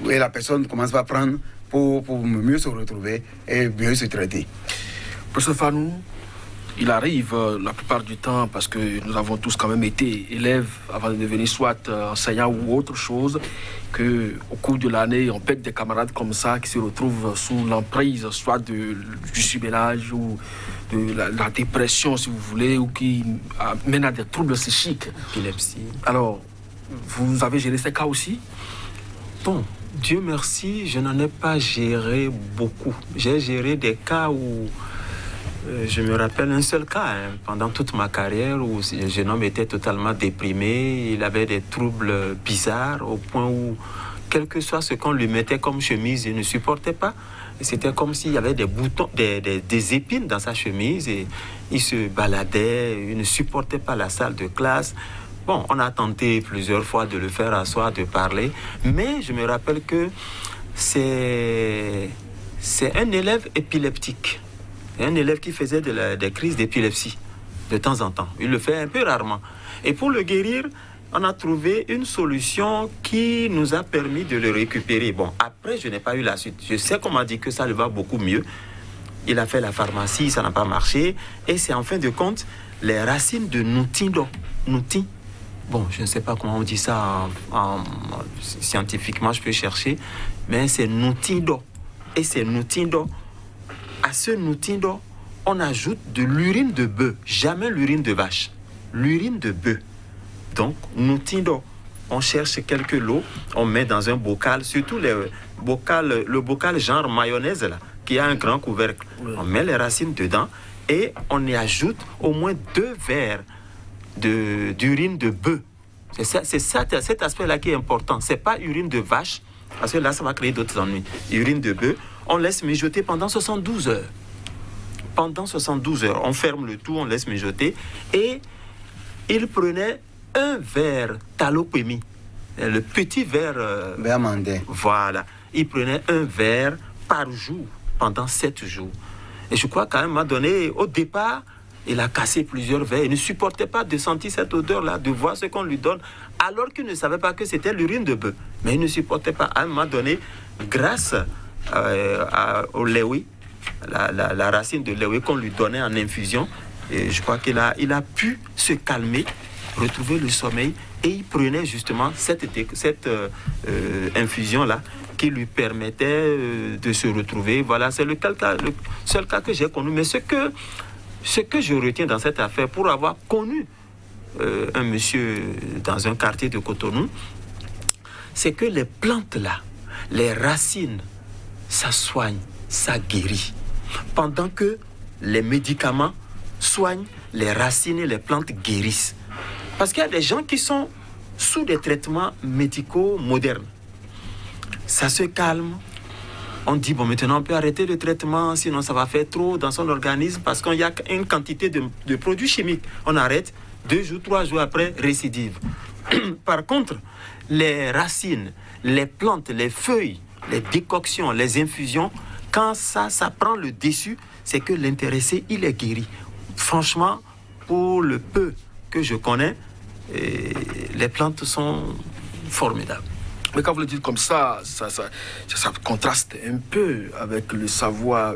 Et la personne commence à prendre pour mieux se retrouver et mieux se traiter. Professeur Fanou, il arrive la plupart du temps, parce que nous avons tous quand même été élèves avant de devenir soit enseignants ou autre chose, qu'au cours de l'année, on pète des camarades comme ça qui se retrouvent sous l'emprise soit du surménage ou de la dépression, si vous voulez, ou qui mènent à des troubles psychiques. Épilepsie. Alors, vous avez géré ces cas aussi? Bon, Dieu merci, je n'en ai pas géré beaucoup. J'ai géré des cas où... je me rappelle un seul cas, pendant toute ma carrière, où le jeune homme était totalement déprimé, il avait des troubles bizarres, au point où, quel que soit ce qu'on lui mettait comme chemise, il ne supportait pas. C'était comme s'il y avait des boutons, des épines dans sa chemise, et il se baladait, il ne supportait pas la salle de classe. Bon, on a tenté plusieurs fois de le faire asseoir, de parler, mais je me rappelle que c'est un élève épileptique. Un élève qui faisait des crises d'épilepsie de temps en temps. Il le fait un peu rarement. Et pour le guérir, on a trouvé une solution qui nous a permis de le récupérer. Bon, après, je n'ai pas eu la suite. Je sais qu'on m'a dit que ça le va beaucoup mieux. Il a fait la pharmacie, ça n'a pas marché. Et c'est en fin de compte les racines de Nutindo. Nuti. Bon, je ne sais pas comment on dit ça scientifiquement, je peux chercher. Mais c'est Nutindo. Et c'est Nutindo. À ce Nutindo, on ajoute de l'urine de bœuf. Jamais l'urine de vache. L'urine de bœuf. Donc, Nutindo. On cherche quelques lots, on met dans un bocal, surtout le bocal genre mayonnaise, là, qui a un grand couvercle. Oui. On met les racines dedans et on y ajoute au moins 2 verres d'urine de bœuf. C'est ça, cet aspect-là qui est important. Ce n'est pas urine de vache, parce que là, ça va créer d'autres ennuis. Urine de bœuf, on laisse mijoter pendant 72 heures. Pendant 72 heures, on ferme le tout, on laisse mijoter. Et il prenait un verre talopémie, le petit verre... verre mandé. Voilà. Il prenait un verre par jour pendant 7 jours. Et je crois qu'à un moment donné, au départ, il a cassé plusieurs verres. Il ne supportait pas de sentir cette odeur-là, de voir ce qu'on lui donne, alors qu'il ne savait pas que c'était l'urine de bœuf. Mais il ne supportait pas. À un moment donné, grâce au lewi, la racine de lewi qu'on lui donnait en infusion, et je crois qu'il a pu se calmer, retrouver le sommeil, et il prenait justement cette infusion-là qui lui permettait de se retrouver. Voilà, c'est le seul cas que j'ai connu. Mais ce que je retiens dans cette affaire, pour avoir connu un monsieur dans un quartier de Cotonou, c'est que les plantes-là, les racines, ça soigne, ça guérit. Pendant que les médicaments soignent, les racines et les plantes guérissent. Parce qu'il y a des gens qui sont sous des traitements médicaux modernes. Ça se calme. On dit, bon, maintenant on peut arrêter le traitement, sinon ça va faire trop dans son organisme, parce qu'il y a une quantité de produits chimiques. On arrête, 2 jours, 3 jours après, récidive. Par contre, les racines, les plantes, les feuilles, les décoctions, les infusions, quand ça prend le dessus, c'est que l'intéressé, il est guéri. Franchement, pour le peu que je connais, les plantes sont formidables. Mais quand vous le dites comme ça contraste un peu avec le savoir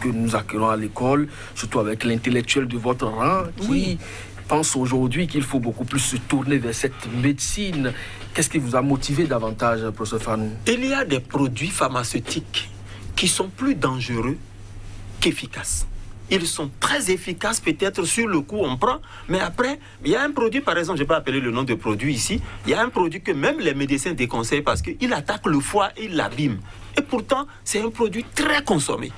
que nous acquérons à l'école, surtout avec l'intellectuel de votre rang, qui pense aujourd'hui qu'il faut beaucoup plus se tourner vers cette médecine. Qu'est-ce qui vous a motivé davantage, professeur Fanou? Il y a des produits pharmaceutiques qui sont plus dangereux qu'efficaces. Ils sont très efficaces, peut-être sur le coup on prend, mais après, il y a un produit, par exemple, je ne vais pas appeler le nom de produit ici, il y a un produit que même les médecins déconseillent parce qu'il attaque le foie et il l'abîme. Et pourtant, c'est un produit très consommé.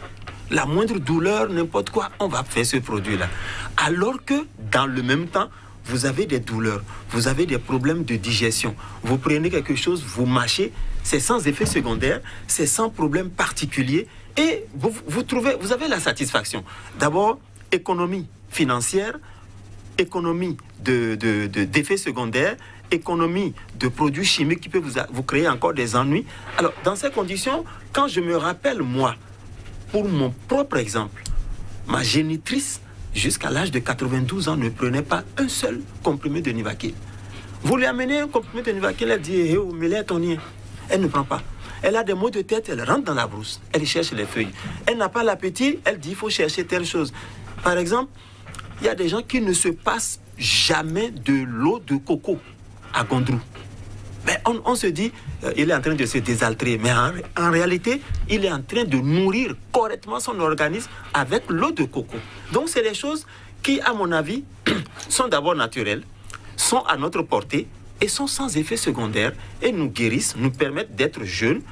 La moindre douleur, n'importe quoi, on va faire ce produit-là. Alors que, dans le même temps, vous avez des douleurs, vous avez des problèmes de digestion. Vous prenez quelque chose, vous mâchez, c'est sans effet secondaire, c'est sans problème particulier. Et vous avez la satisfaction. D'abord, économie financière, économie d'effets secondaires, économie de produits chimiques qui peuvent vous créer encore des ennuis. Alors, dans ces conditions, quand je me rappelle, moi, pour mon propre exemple, ma génitrice, jusqu'à l'âge de 92 ans, ne prenait pas un seul comprimé de Nivaquine. Vous lui amenez un comprimé de Nivaquine, elle dit, hey, oh, mais là, ton lien. Elle ne prend pas. Elle a des maux de tête, elle rentre dans la brousse, elle cherche les feuilles. Elle n'a pas l'appétit, elle dit il faut chercher telle chose. Par exemple, il y a des gens qui ne se passent jamais de l'eau de coco à Gondrou. Mais on se dit, il est en train de se désaltérer. Mais en réalité, il est en train de nourrir correctement son organisme avec l'eau de coco. Donc, c'est des choses qui, à mon avis, sont d'abord naturelles, sont à notre portée, et sont sans effet secondaire et nous guérissent, nous permettent d'être jeunes,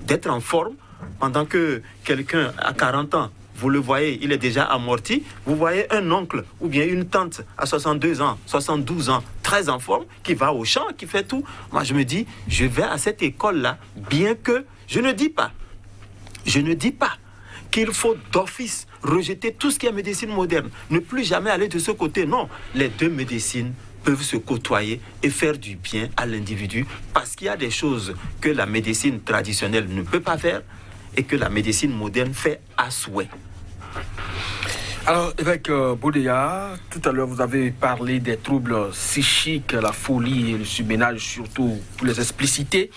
d'être en forme, pendant que quelqu'un à 40 ans, vous le voyez, il est déjà amorti. Vous voyez un oncle ou bien une tante à 62 ans, 72 ans, très en forme, qui va au champ, qui fait tout. Moi, je me dis, je vais à cette école-là, bien que je ne dis pas qu'il faut d'office rejeter tout ce qui est médecine moderne, ne plus jamais aller de ce côté. Non, les deux médecines peuvent se côtoyer et faire du bien à l'individu, parce qu'il y a des choses que la médecine traditionnelle ne peut pas faire et que la médecine moderne fait à souhait. Alors, évêque Boudéa, tout à l'heure, vous avez parlé des troubles psychiques, la folie et le surménage, surtout pour les expliciter.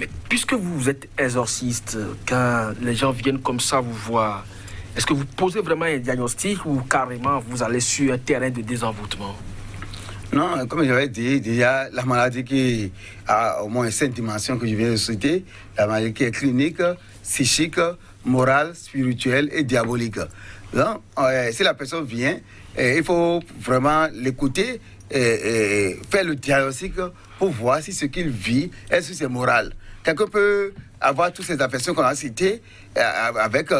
Mais puisque vous êtes exorciste, quand les gens viennent comme ça vous voir, est-ce que vous posez vraiment un diagnostic ou carrément vous allez sur un terrain de désenvoûtement? Non, comme j'avais dit, déjà, la maladie qui a au moins 5 dimensions que je viens de citer, la maladie qui est clinique, psychique, morale, spirituelle et diabolique. Donc, si la personne vient, il faut vraiment l'écouter et faire le diagnostic pour voir si ce qu'il vit, est-ce que c'est moral. Quelqu'un peut avoir toutes ces affections qu'on a citées avec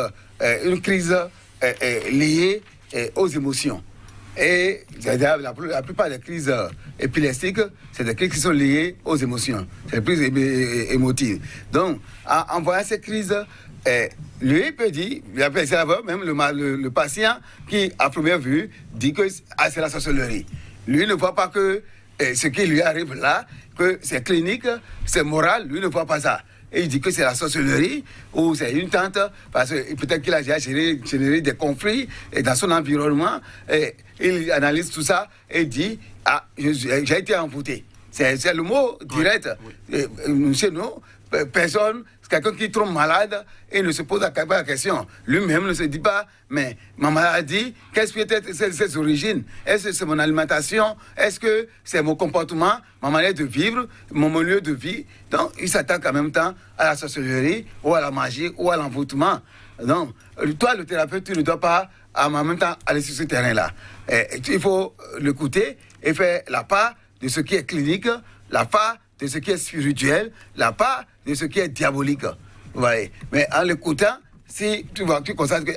une crise liée aux émotions. Et la plupart des crises épileptiques, c'est des crises qui sont liées aux émotions. C'est des crises émotives. Donc, en voyant ces crises, lui peut dire, même le patient qui, à première vue, dit que c'est la sorcellerie. Lui ne voit pas que ce qui lui arrive là, que c'est clinique, c'est moral, lui ne voit pas ça. Et il dit que c'est la sorcellerie ou c'est une tante, parce que peut-être qu'il a déjà généré des conflits dans son environnement. Et il analyse tout ça et dit j'ai été envoûté. C'est le mot direct. Chez nous, personne, quelqu'un qui tombe malade et ne se pose pas la question. Lui-même ne se dit pas, mais ma maladie, qu'est-ce que peut-être ses origines? Est-ce que c'est mon alimentation? Est-ce que c'est mon comportement, ma manière de vivre, mon lieu de vie? Donc, il s'attaque en même temps à la sorcellerie ou à la magie ou à l'envoûtement. Donc, toi, le thérapeute, tu ne dois pas en même temps aller sur ce terrain-là. Il faut l'écouter et faire la part de ce qui est clinique, la part de ce qui est spirituel, la part de ce qui est diabolique. Vous voyez. Mais en l'écoutant, si tu constates que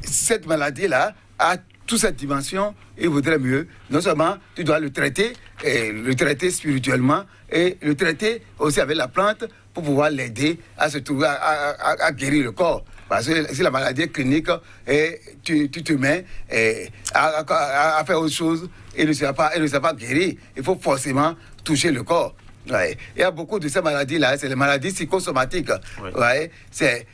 cette maladie-là a toute cette dimension, il vaudrait mieux, non seulement tu dois le traiter spirituellement, et le traiter aussi avec la plante pour pouvoir l'aider à se trouver, à guérir le corps. Parce que si la maladie est clinique, et tu te mets à faire autre chose et ne sera pas guéri, il faut forcément toucher le corps. Ouais. Il y a beaucoup de ces maladies-là, c'est les maladies psychosomatiques. Oui. Ouais. C'est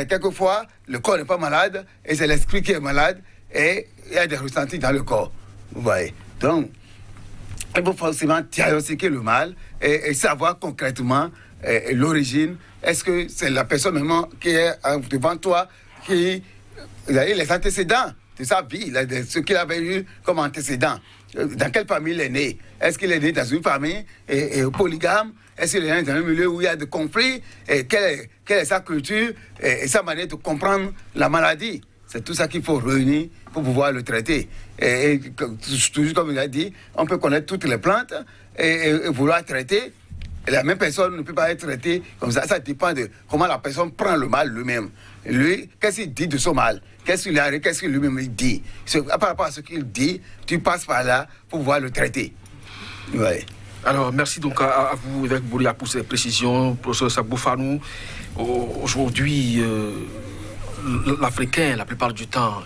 quelquefois, le corps n'est pas malade, et c'est l'esprit qui est malade, et il y a des ressentis dans le corps. Ouais. Donc, il faut forcément diagnostiquer le mal et savoir concrètement l'origine. Est-ce que c'est la personne même qui est devant toi qui a les antécédents de sa vie, ce qu'il avait eu comme antécédents? Dans quelle famille il est né? Est-ce qu'il est né dans une famille polygame? Est-ce qu'il est né dans un milieu où il y a des conflits? Quelle est sa culture et sa manière de comprendre la maladie? C'est tout ça qu'il faut réunir pour pouvoir le traiter. Et toujours comme il a dit, on peut connaître toutes les plantes et vouloir traiter. La même personne ne peut pas être traitée comme ça. Ça dépend de comment la personne prend le mal lui-même. Lui, qu'est-ce qu'il dit de son mal? Qu'est-ce qu'il arrive? Qu'est-ce qu'il lui-même dit? Par rapport à ce qu'il dit, tu passes par là pour pouvoir le traiter. Ouais. Alors, merci donc à vous, évêque Boudéa, pour ces précisions. Professeur Saboufanou, aujourd'hui, l'Africain, la plupart du temps,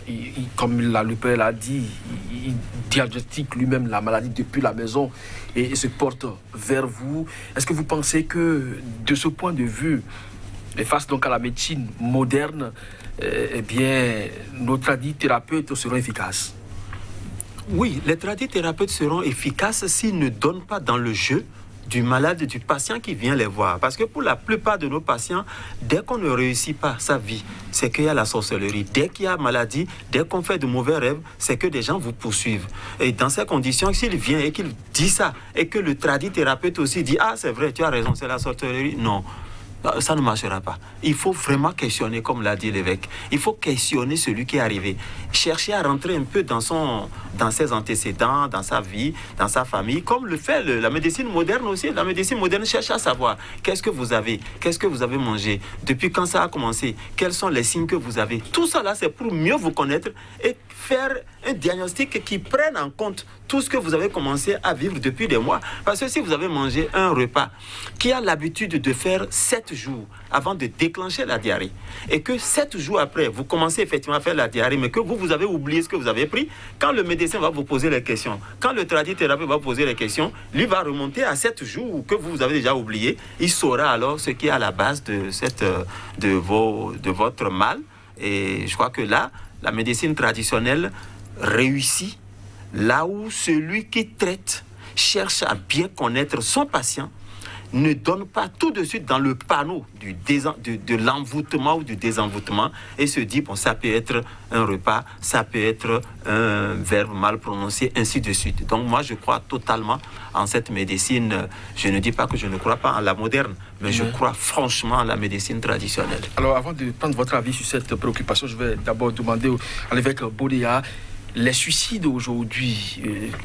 comme le père l'a dit, il diagnostique lui-même la maladie depuis la maison et se porte vers vous. Est-ce que vous pensez que, de ce point de vue, et face donc à la médecine moderne, eh bien, nos tradithérapeutes seront efficaces? Oui, les tradithérapeutes seront efficaces s'ils ne donnent pas dans le jeu du malade, du patient qui vient les voir. Parce que pour la plupart de nos patients, dès qu'on ne réussit pas sa vie, c'est qu'il y a la sorcellerie. Dès qu'il y a maladie, dès qu'on fait de mauvais rêves, c'est que des gens vous poursuivent. Et dans ces conditions, s'il vient et qu'il dit ça, et que le tradithérapeute aussi dit « Ah, c'est vrai, tu as raison, c'est la sorcellerie », non. Ça ne marchera pas. Il faut vraiment questionner, comme l'a dit l'évêque. Il faut questionner celui qui est arrivé. Chercher à rentrer un peu dans ses antécédents, dans sa vie, dans sa famille, comme le fait la médecine moderne aussi. La médecine moderne cherche à savoir qu'est-ce que vous avez mangé, depuis quand ça a commencé, quels sont les signes que vous avez. Tout ça là, c'est pour mieux vous connaître et faire un diagnostic qui prenne en compte tout ce que vous avez commencé à vivre depuis des mois. Parce que si vous avez mangé un repas qui a l'habitude de faire 7 jours avant de déclencher la diarrhée, et que 7 jours après, vous commencez effectivement à faire la diarrhée, mais que vous avez oublié ce que vous avez pris, quand le médecin va vous poser les questions, quand le tradithérapeute va vous poser les questions, lui va remonter à 7 jours que vous avez déjà oublié. Il saura alors ce qui est à la base de votre mal. Et je crois que là, la médecine traditionnelle réussit là où celui qui traite cherche à bien connaître son patient, ne donne pas tout de suite dans le panneau de l'envoûtement ou du désenvoûtement et se dit, bon, ça peut être un repas, ça peut être un verbe mal prononcé, ainsi de suite. Donc moi, je crois totalement en cette médecine. Je ne dis pas que je ne crois pas en la moderne, mais je crois franchement en la médecine traditionnelle. Alors, avant de prendre votre avis sur cette préoccupation, je vais d'abord demander à l'évêque Bodéa, les suicides aujourd'hui,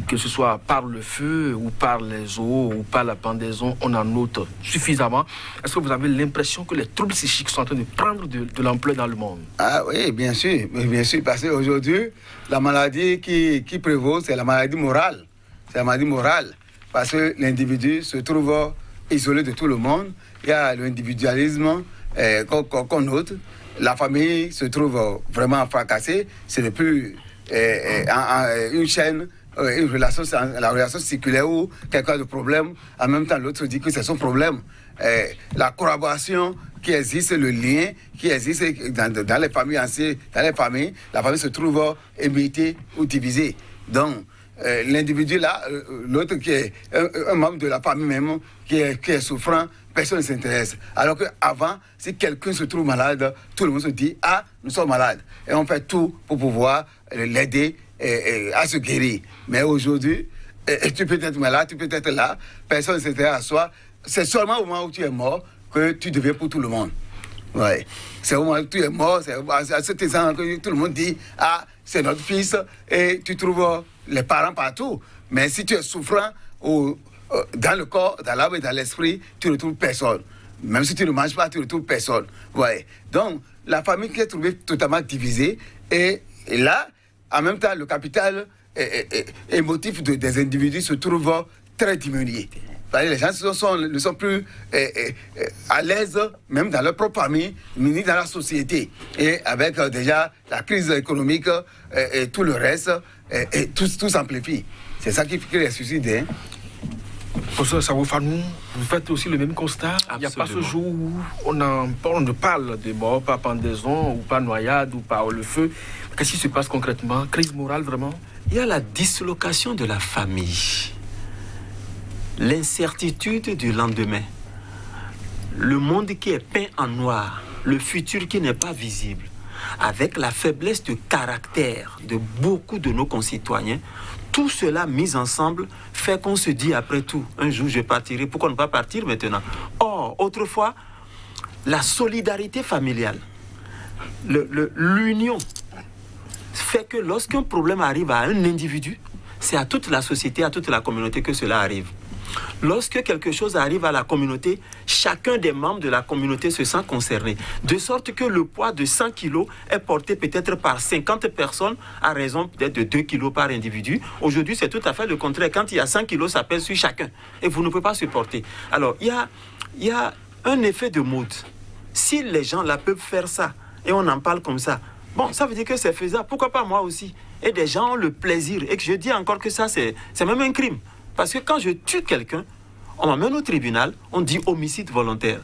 que ce soit par le feu ou par les eaux ou par la pendaison, on en note suffisamment. Est-ce que vous avez l'impression que les troubles psychiques sont en train de prendre de l'ampleur dans le monde? Ah oui, bien sûr, parce qu'aujourd'hui, la maladie qui prévaut, c'est la maladie morale. C'est la maladie morale, parce que l'individu se trouve isolé de tout le monde. Il y a l'individualisme qu'on note. La famille se trouve vraiment fracassée. C'est le plus... une chaîne, la relation circulaire où quelqu'un a de problème, en même temps l'autre dit que c'est son problème. La collaboration qui existe, le lien qui existe dans les familles anciennes, la famille se trouve émietée ou divisée. Donc, l'individu là, l'autre qui est un membre de la famille même, qui est souffrant, personne ne s'intéresse. Alors qu'avant, si quelqu'un se trouve malade, tout le monde se dit, ah, nous sommes malades. Et on fait tout pour pouvoir l'aider à se guérir. Mais aujourd'hui, tu peux être malade, tu peux être là, personne ne s'intéresse à soi. C'est seulement au moment où tu es mort que tu deviens pour tout le monde. Ouais. C'est au moment où tu es mort, c'est à cet instant que tout le monde dit, ah, c'est notre fils, et tu trouves les parents partout. Mais si tu es souffrant dans le corps, dans l'âme et dans l'esprit, tu ne retrouves personne. Même si tu ne manges pas, tu ne retrouves personne. Ouais. Donc, la famille qui est trouvée totalement divisée, et là, en même temps, le capital émotif des individus se trouve très diminué. Les gens ne sont plus à l'aise, même dans leur propre famille, ni dans la société. Et avec déjà la crise économique et tout le reste, tout s'amplifie. C'est ça qui fait les suicides. Hein. Professeur Savo-Fanou, vous faites aussi le même constat? Absolument. Il n'y a pas ce jour où on ne parle de mort par pendaison, ou par noyade, ou par le feu. Qu'est-ce qui se passe concrètement? Crise morale, vraiment? Il y a la dislocation de la famille. L'incertitude du lendemain, le monde qui est peint en noir, le futur qui n'est pas visible, avec la faiblesse de caractère de beaucoup de nos concitoyens, tout cela mis ensemble fait qu'on se dit après tout, un jour je partirai, pourquoi ne pas partir maintenant? Or, autrefois, la solidarité familiale, l'union fait que lorsqu'un problème arrive à un individu, c'est à toute la société, à toute la communauté que cela arrive. Lorsque quelque chose arrive à la communauté, chacun des membres de la communauté se sent concerné. De sorte que le poids de 100 kilos est porté peut-être par 50 personnes à raison peut-être de 2 kilos par individu. Aujourd'hui, c'est tout à fait le contraire. Quand il y a 100 kilos, ça pèse sur chacun. Et vous ne pouvez pas supporter. Alors, il y a un effet de mode. Si les gens là peuvent faire ça, et on en parle comme ça, bon, ça veut dire que c'est faisable. Pourquoi pas moi aussi? Et des gens ont le plaisir. Et que je dis encore que ça, c'est même un crime. Parce que quand je tue quelqu'un, on m'amène au tribunal, on dit homicide volontaire.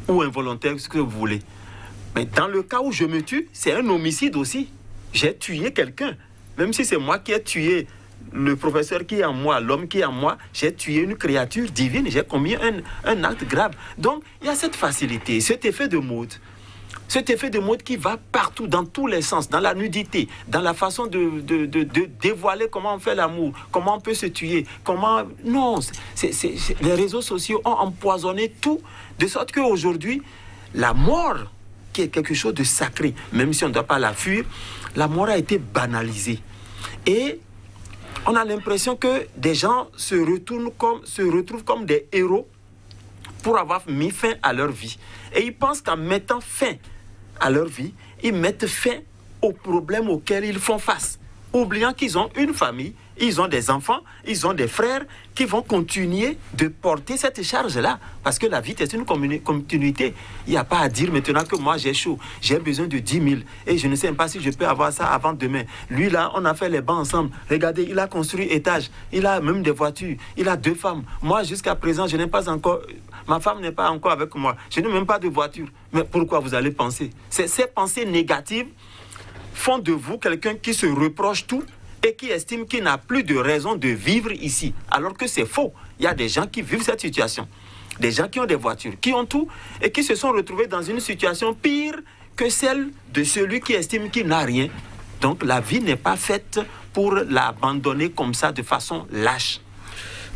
Ou involontaire, ce que vous voulez. Mais dans le cas où je me tue, c'est un homicide aussi. J'ai tué quelqu'un. Même si c'est moi qui ai tué le professeur qui est en moi, l'homme qui est en moi, j'ai tué une créature divine, j'ai commis un acte grave. Donc, il y a cette facilité, cet effet de mode. Cet effet de mode qui va partout, dans tous les sens, dans la nudité, dans la façon de dévoiler comment on fait l'amour, comment on peut se tuer, comment... Non, les réseaux sociaux ont empoisonné tout, de sorte qu'aujourd'hui, la mort, qui est quelque chose de sacré, même si on ne doit pas la fuir, la mort a été banalisée. Et on a l'impression que des gens se retrouvent comme des héros pour avoir mis fin à leur vie. Et ils pensent qu'en mettant fin à leur vie, ils mettent fin aux problèmes auxquels ils font face, oubliant qu'ils ont une famille ils ont des enfants, ils ont des frères qui vont continuer de porter cette charge-là. Parce que la vie est une continuité. Il n'y a pas à dire maintenant que moi j'ai chaud, j'ai besoin de 10 000 et je ne sais pas si je peux avoir ça avant demain. Lui là, on a fait les bancs ensemble. Regardez, il a construit étage, il a même des voitures, il a 2 femmes. Moi jusqu'à présent, je n'ai pas encore... Ma femme n'est pas encore avec moi. Je n'ai même pas de voiture. Mais pourquoi vous allez penser? Ces pensées négatives font de vous quelqu'un qui se reproche tout et qui estime qu'il n'a plus de raison de vivre ici. Alors que c'est faux. Il y a des gens qui vivent cette situation. Des gens qui ont des voitures, qui ont tout et qui se sont retrouvés dans une situation pire que celle de celui qui estime qu'il n'a rien. Donc la vie n'est pas faite pour l'abandonner comme ça de façon lâche.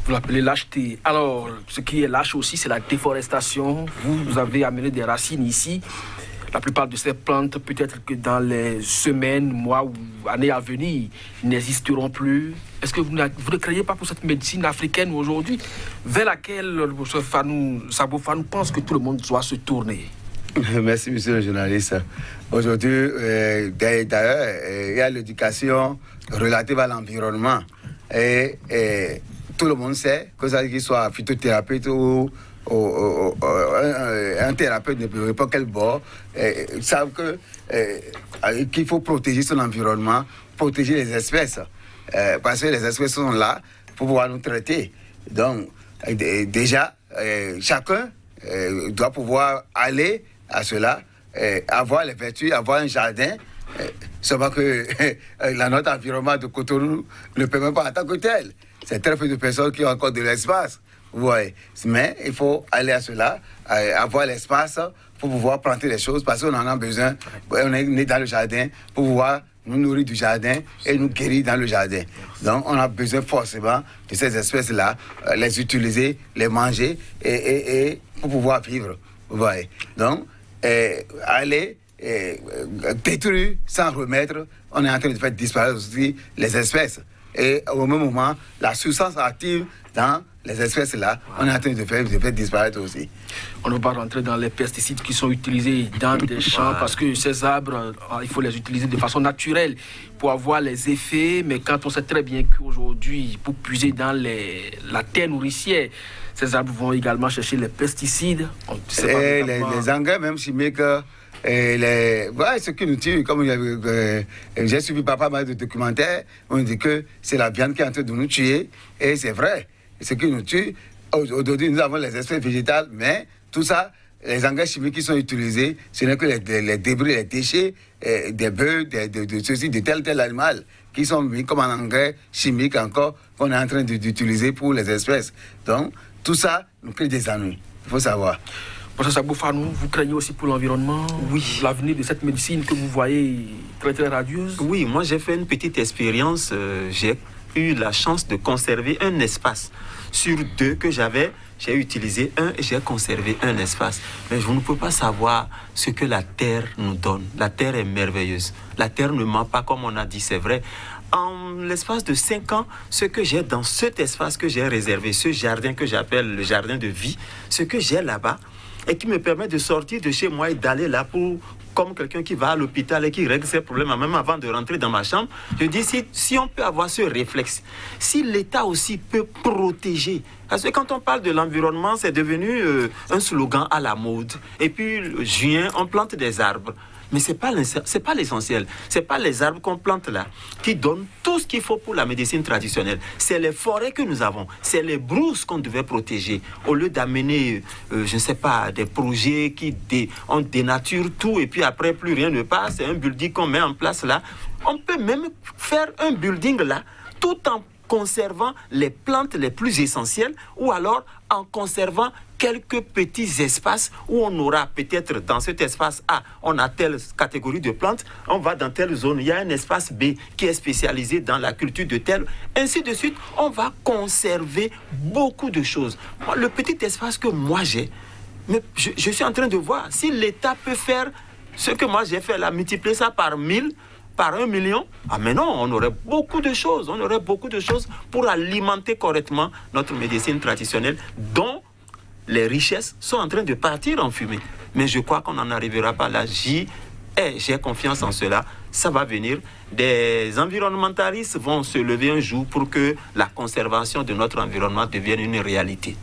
Vous l'appelez lâcheté. Alors, ce qui est lâche aussi, c'est la déforestation. Vous avez amené des racines ici. La plupart de ces plantes, peut-être que dans les semaines, mois ou années à venir, n'existeront plus. Est-ce que vous ne craignez pas pour cette médecine africaine aujourd'hui, vers laquelle le professeur Sabo Fanou pense que tout le monde doit se tourner? Merci, monsieur le journaliste. Aujourd'hui, d'ailleurs, il y a l'éducation relative à l'environnement. Et tout le monde sait que ça, qu'il soit phytothérapeute ou un thérapeute ne peut pas quel bord, savent qu'il faut protéger son environnement, protéger les espèces, parce que les espèces sont là pour pouvoir nous traiter. Donc, déjà, chacun doit pouvoir aller à cela, avoir les vertus, avoir un jardin. Seulement que notre environnement de Cotonou ne permet pas en tant que tel. C'est très peu de personnes qui ont encore de l'espace. Ouais. Mais il faut aller à cela, avoir l'espace pour pouvoir planter les choses parce qu'on en a besoin. On est né dans le jardin pour pouvoir nous nourrir du jardin et nous guérir dans le jardin. Donc on a besoin forcément de ces espèces-là, les utiliser, les manger et pour pouvoir vivre. Ouais. Donc aller détruire sans remettre, on est en train de faire disparaître aussi les espèces. Et au même moment, la substance active dans les espèces-là, on est en train de faire disparaître aussi. On ne va pas rentrer dans les pesticides qui sont utilisés dans des champs parce que ces arbres, il faut les utiliser de façon naturelle pour avoir les effets. Mais quand on sait très bien qu'aujourd'hui, pour puiser dans la terre nourricière, ces arbres vont également chercher les pesticides. Les engrais, même chimiques, ce qui nous tue, comme j'ai suivi pas mal de documentaires, on dit que c'est la viande qui est en train de nous tuer, et c'est vrai. Ce qui nous tue, aujourd'hui nous avons les espèces végétales, mais tout ça, les engrais chimiques qui sont utilisés, ce n'est que les débris, les déchets des bœufs, de ceci, de tel animal, qui sont mis comme un engrais chimique encore, qu'on est en train d'utiliser pour les espèces. Donc, tout ça nous crée des ennuis, il faut savoir. Professeur Sabo Fanou, vous craignez aussi pour l'environnement? Oui. L'avenir de cette médecine que vous voyez très très radieuse? Oui, moi j'ai fait une petite expérience. J'ai eu la chance de conserver un espace. Sur 2 que j'avais, j'ai utilisé un et j'ai conservé un espace. Mais vous ne pouvez pas savoir ce que la terre nous donne. La terre est merveilleuse. La terre ne ment pas comme on a dit, c'est vrai. En l'espace de 5 ans, ce que j'ai dans cet espace que j'ai réservé, ce jardin que j'appelle le jardin de vie, ce que j'ai là-bas, et qui me permet de sortir de chez moi et d'aller là comme quelqu'un qui va à l'hôpital et qui règle ses problèmes, même avant de rentrer dans ma chambre. Je dis, si on peut avoir ce réflexe, si l'État aussi peut protéger, parce que quand on parle de l'environnement, c'est devenu un slogan à la mode. Et puis, juin, on plante des arbres. Mais ce n'est pas l'essentiel. Ce n'est pas les arbres qu'on plante là qui donnent tout ce qu'il faut pour la médecine traditionnelle. C'est les forêts que nous avons. C'est les brousses qu'on devait protéger. Au lieu d'amener, je ne sais pas, des projets qui on dénature tout et puis après, plus rien ne passe. C'est un building qu'on met en place là. On peut même faire un building là tout en conservant les plantes les plus essentielles ou alors en conservant quelques petits espaces où on aura peut-être dans cet espace A, on a telle catégorie de plantes, on va dans telle zone, il y a un espace B qui est spécialisé dans la culture de telle, ainsi de suite, on va conserver beaucoup de choses. Moi, le petit espace que moi j'ai, mais je suis en train de voir, si l'État peut faire ce que moi j'ai fait là, multiplier ça par 1000, par 1 million, mais non, on aurait beaucoup de choses pour alimenter correctement notre médecine traditionnelle dont les richesses sont en train de partir en fumée. Mais je crois qu'on n'en arrivera pas là. J'ai confiance en cela. ça va venir. Des environnementalistes vont se lever un jour pour que la conservation de notre environnement devienne une réalité.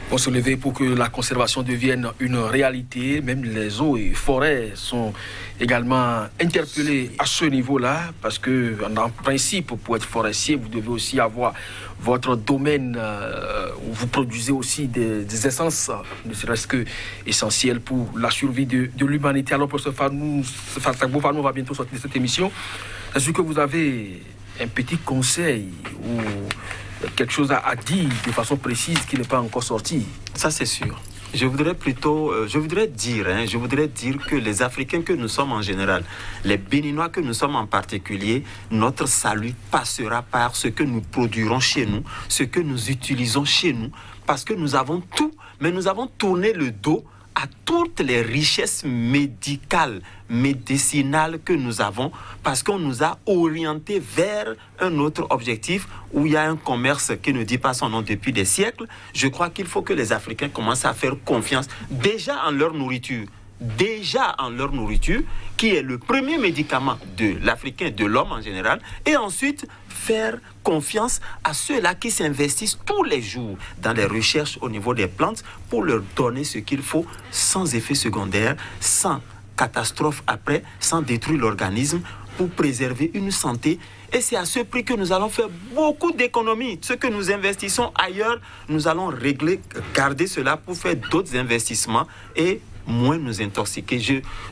Pour se lever pour que la conservation devienne une réalité. Même les eaux et forêts sont également interpellés à ce niveau-là, parce que en principe, pour être forestier, vous devez aussi avoir votre domaine où vous produisez aussi des essences, ne serait-ce que essentielles pour la survie de l'humanité. Alors, professeur Fanou, on va bientôt sortir de cette émission. Est-ce que vous avez un petit conseil ou quelque chose à dire de façon précise qui n'est pas encore sorti? Ça, c'est sûr. Je voudrais dire que les Africains que nous sommes en général, les Béninois que nous sommes en particulier, notre salut passera par ce que nous produirons chez nous, ce que nous utilisons chez nous, parce que nous avons tout, mais nous avons tourné le dos à toutes les richesses médicales, médicinales que nous avons, parce qu'on nous a orientés vers un autre objectif où il y a un commerce qui ne dit pas son nom depuis des siècles. Je crois qu'il faut que les Africains commencent à faire confiance déjà en leur nourriture, qui est le premier médicament de l'Africain, de l'homme en général, et ensuite faire confiance à ceux-là qui s'investissent tous les jours dans les recherches au niveau des plantes pour leur donner ce qu'il faut sans effet secondaire, sans catastrophe après, sans détruire l'organisme, pour préserver une santé. Et c'est à ce prix que nous allons faire beaucoup d'économies. Ce que nous investissons ailleurs, nous allons garder cela pour faire d'autres investissements et moins nous intoxiquer.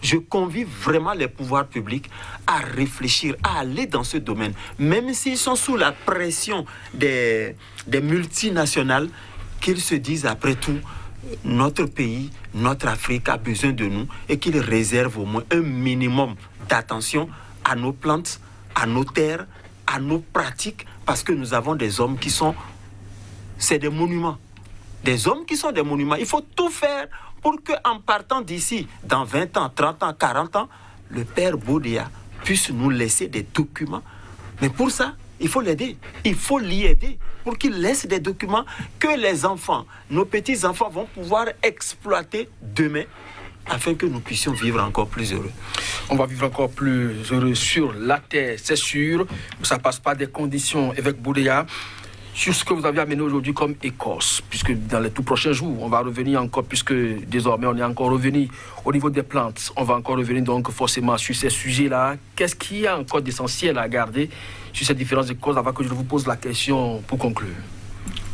Je convie vraiment les pouvoirs publics à réfléchir, à aller dans ce domaine, même s'ils sont sous la pression des multinationales, qu'ils se disent après tout, notre pays, notre Afrique a besoin de nous et qu'ils réservent au moins un minimum d'attention à nos plantes, à nos terres, à nos pratiques, parce que nous avons des hommes qui sont... C'est des monuments. Des hommes qui sont des monuments. Il faut tout faire pour qu'en partant d'ici, dans 20 ans, 30 ans, 40 ans, le père Boudéa puisse nous laisser des documents. Mais pour ça, il faut l'aider. Il faut l'y aider pour qu'il laisse des documents que les enfants, nos petits-enfants vont pouvoir exploiter demain afin que nous puissions vivre encore plus heureux. On va vivre encore plus heureux sur la terre, c'est sûr. Ça ne passe pas des conditions avec Boudéa. Sur ce que vous avez amené aujourd'hui comme Écosse, puisque dans les tout prochains jours, on va revenir encore, puisque désormais on est encore revenu au niveau des plantes, on va encore revenir donc forcément sur ces sujets-là. Qu'est-ce qu'il y a encore d'essentiel à garder sur ces différentes Écosses avant que je vous pose la question pour conclure?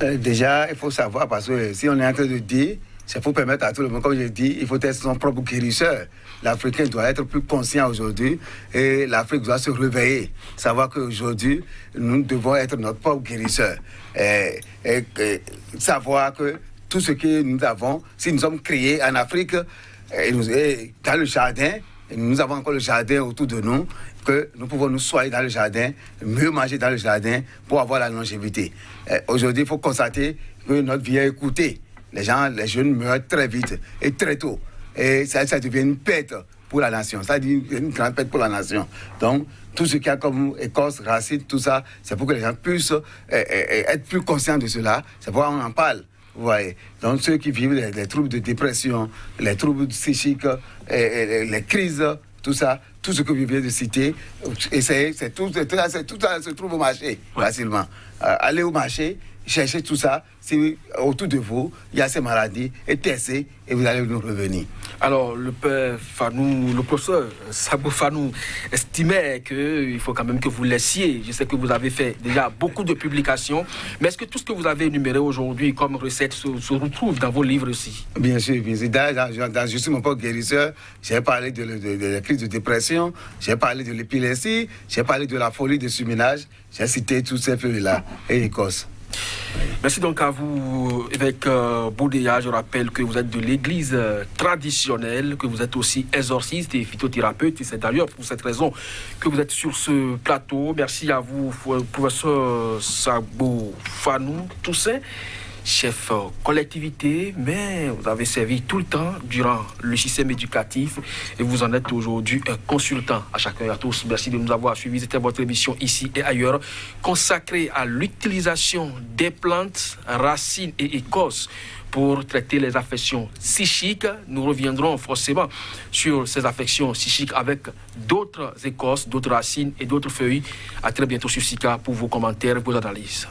Déjà, il faut savoir, parce que si on est en train de dire, c'est pour permettre à tout le monde, comme je dis, il faut être son propre guérisseur. L'Africain doit être plus conscient aujourd'hui et l'Afrique doit se réveiller. Savoir qu'aujourd'hui, nous devons être notre propre guérisseur. Et savoir que tout ce que nous avons, si nous sommes créés en Afrique, dans le jardin, nous avons encore le jardin autour de nous, que nous pouvons nous soigner dans le jardin, mieux manger dans le jardin pour avoir la longévité. Aujourd'hui, il faut constater que notre vie est écoutée. Les jeunes meurent très vite et très tôt. Et ça devient une perte pour la nation. Ça devient une grande perte pour la nation. Donc, tout ce qu'il y a comme Écosse, racine, tout ça, c'est pour que les gens puissent être plus conscients de cela. C'est pourquoi on en parle. Vous voyez. Donc, ceux qui vivent les troubles de dépression, les troubles psychiques, les crises, tout ça, tout ce que vous venez de citer, tout ça se trouve au marché, facilement. Allez au marché, cherchez tout ça, si autour de vous, il y a ces maladies, et testez, et vous allez nous revenir. Alors, le père Fanou, le professeur Sabo Fanou estimait qu'il faut quand même que vous laissiez. Je sais que vous avez fait déjà beaucoup de publications, mais est-ce que tout ce que vous avez énuméré aujourd'hui comme recette se retrouve dans vos livres aussi? Bien sûr. Dans Je suis mon propre guérisseur, j'ai parlé de la crise de dépression, j'ai parlé de l'épilepsie, j'ai parlé de la folie de surménage, j'ai cité tous ces feuilles-là, et Écosse. Merci donc à vous, évêque Boudéa. Je rappelle que vous êtes de l'église traditionnelle, que vous êtes aussi exorciste et phytothérapeute. Et c'est d'ailleurs pour cette raison que vous êtes sur ce plateau. Merci à vous, professeur Sabo Fanou Toussaint. chef collectivité, mais vous avez servi tout le temps durant le système éducatif et vous en êtes aujourd'hui un consultant. À chacun et à tous, merci de nous avoir suivis. C'était votre émission ici et ailleurs, consacrée à l'utilisation des plantes, racines et écorces pour traiter les affections psychiques. Nous reviendrons forcément sur ces affections psychiques avec d'autres écorces, d'autres racines et d'autres feuilles. À très bientôt sur SICA pour vos commentaires et vos analyses.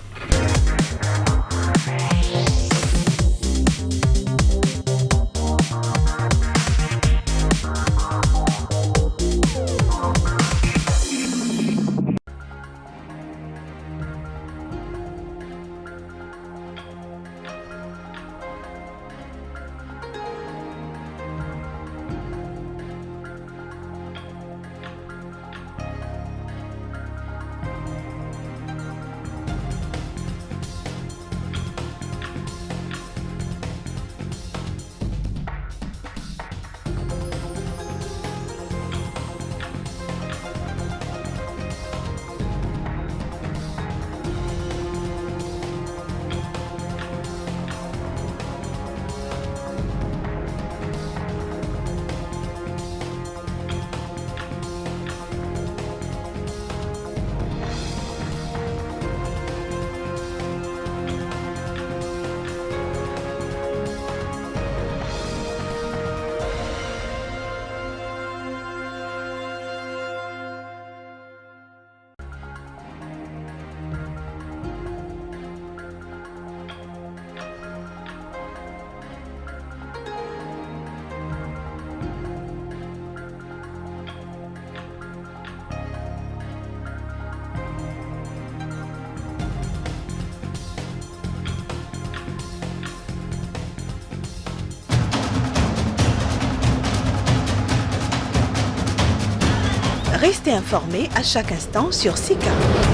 Restez informés à chaque instant sur SICA.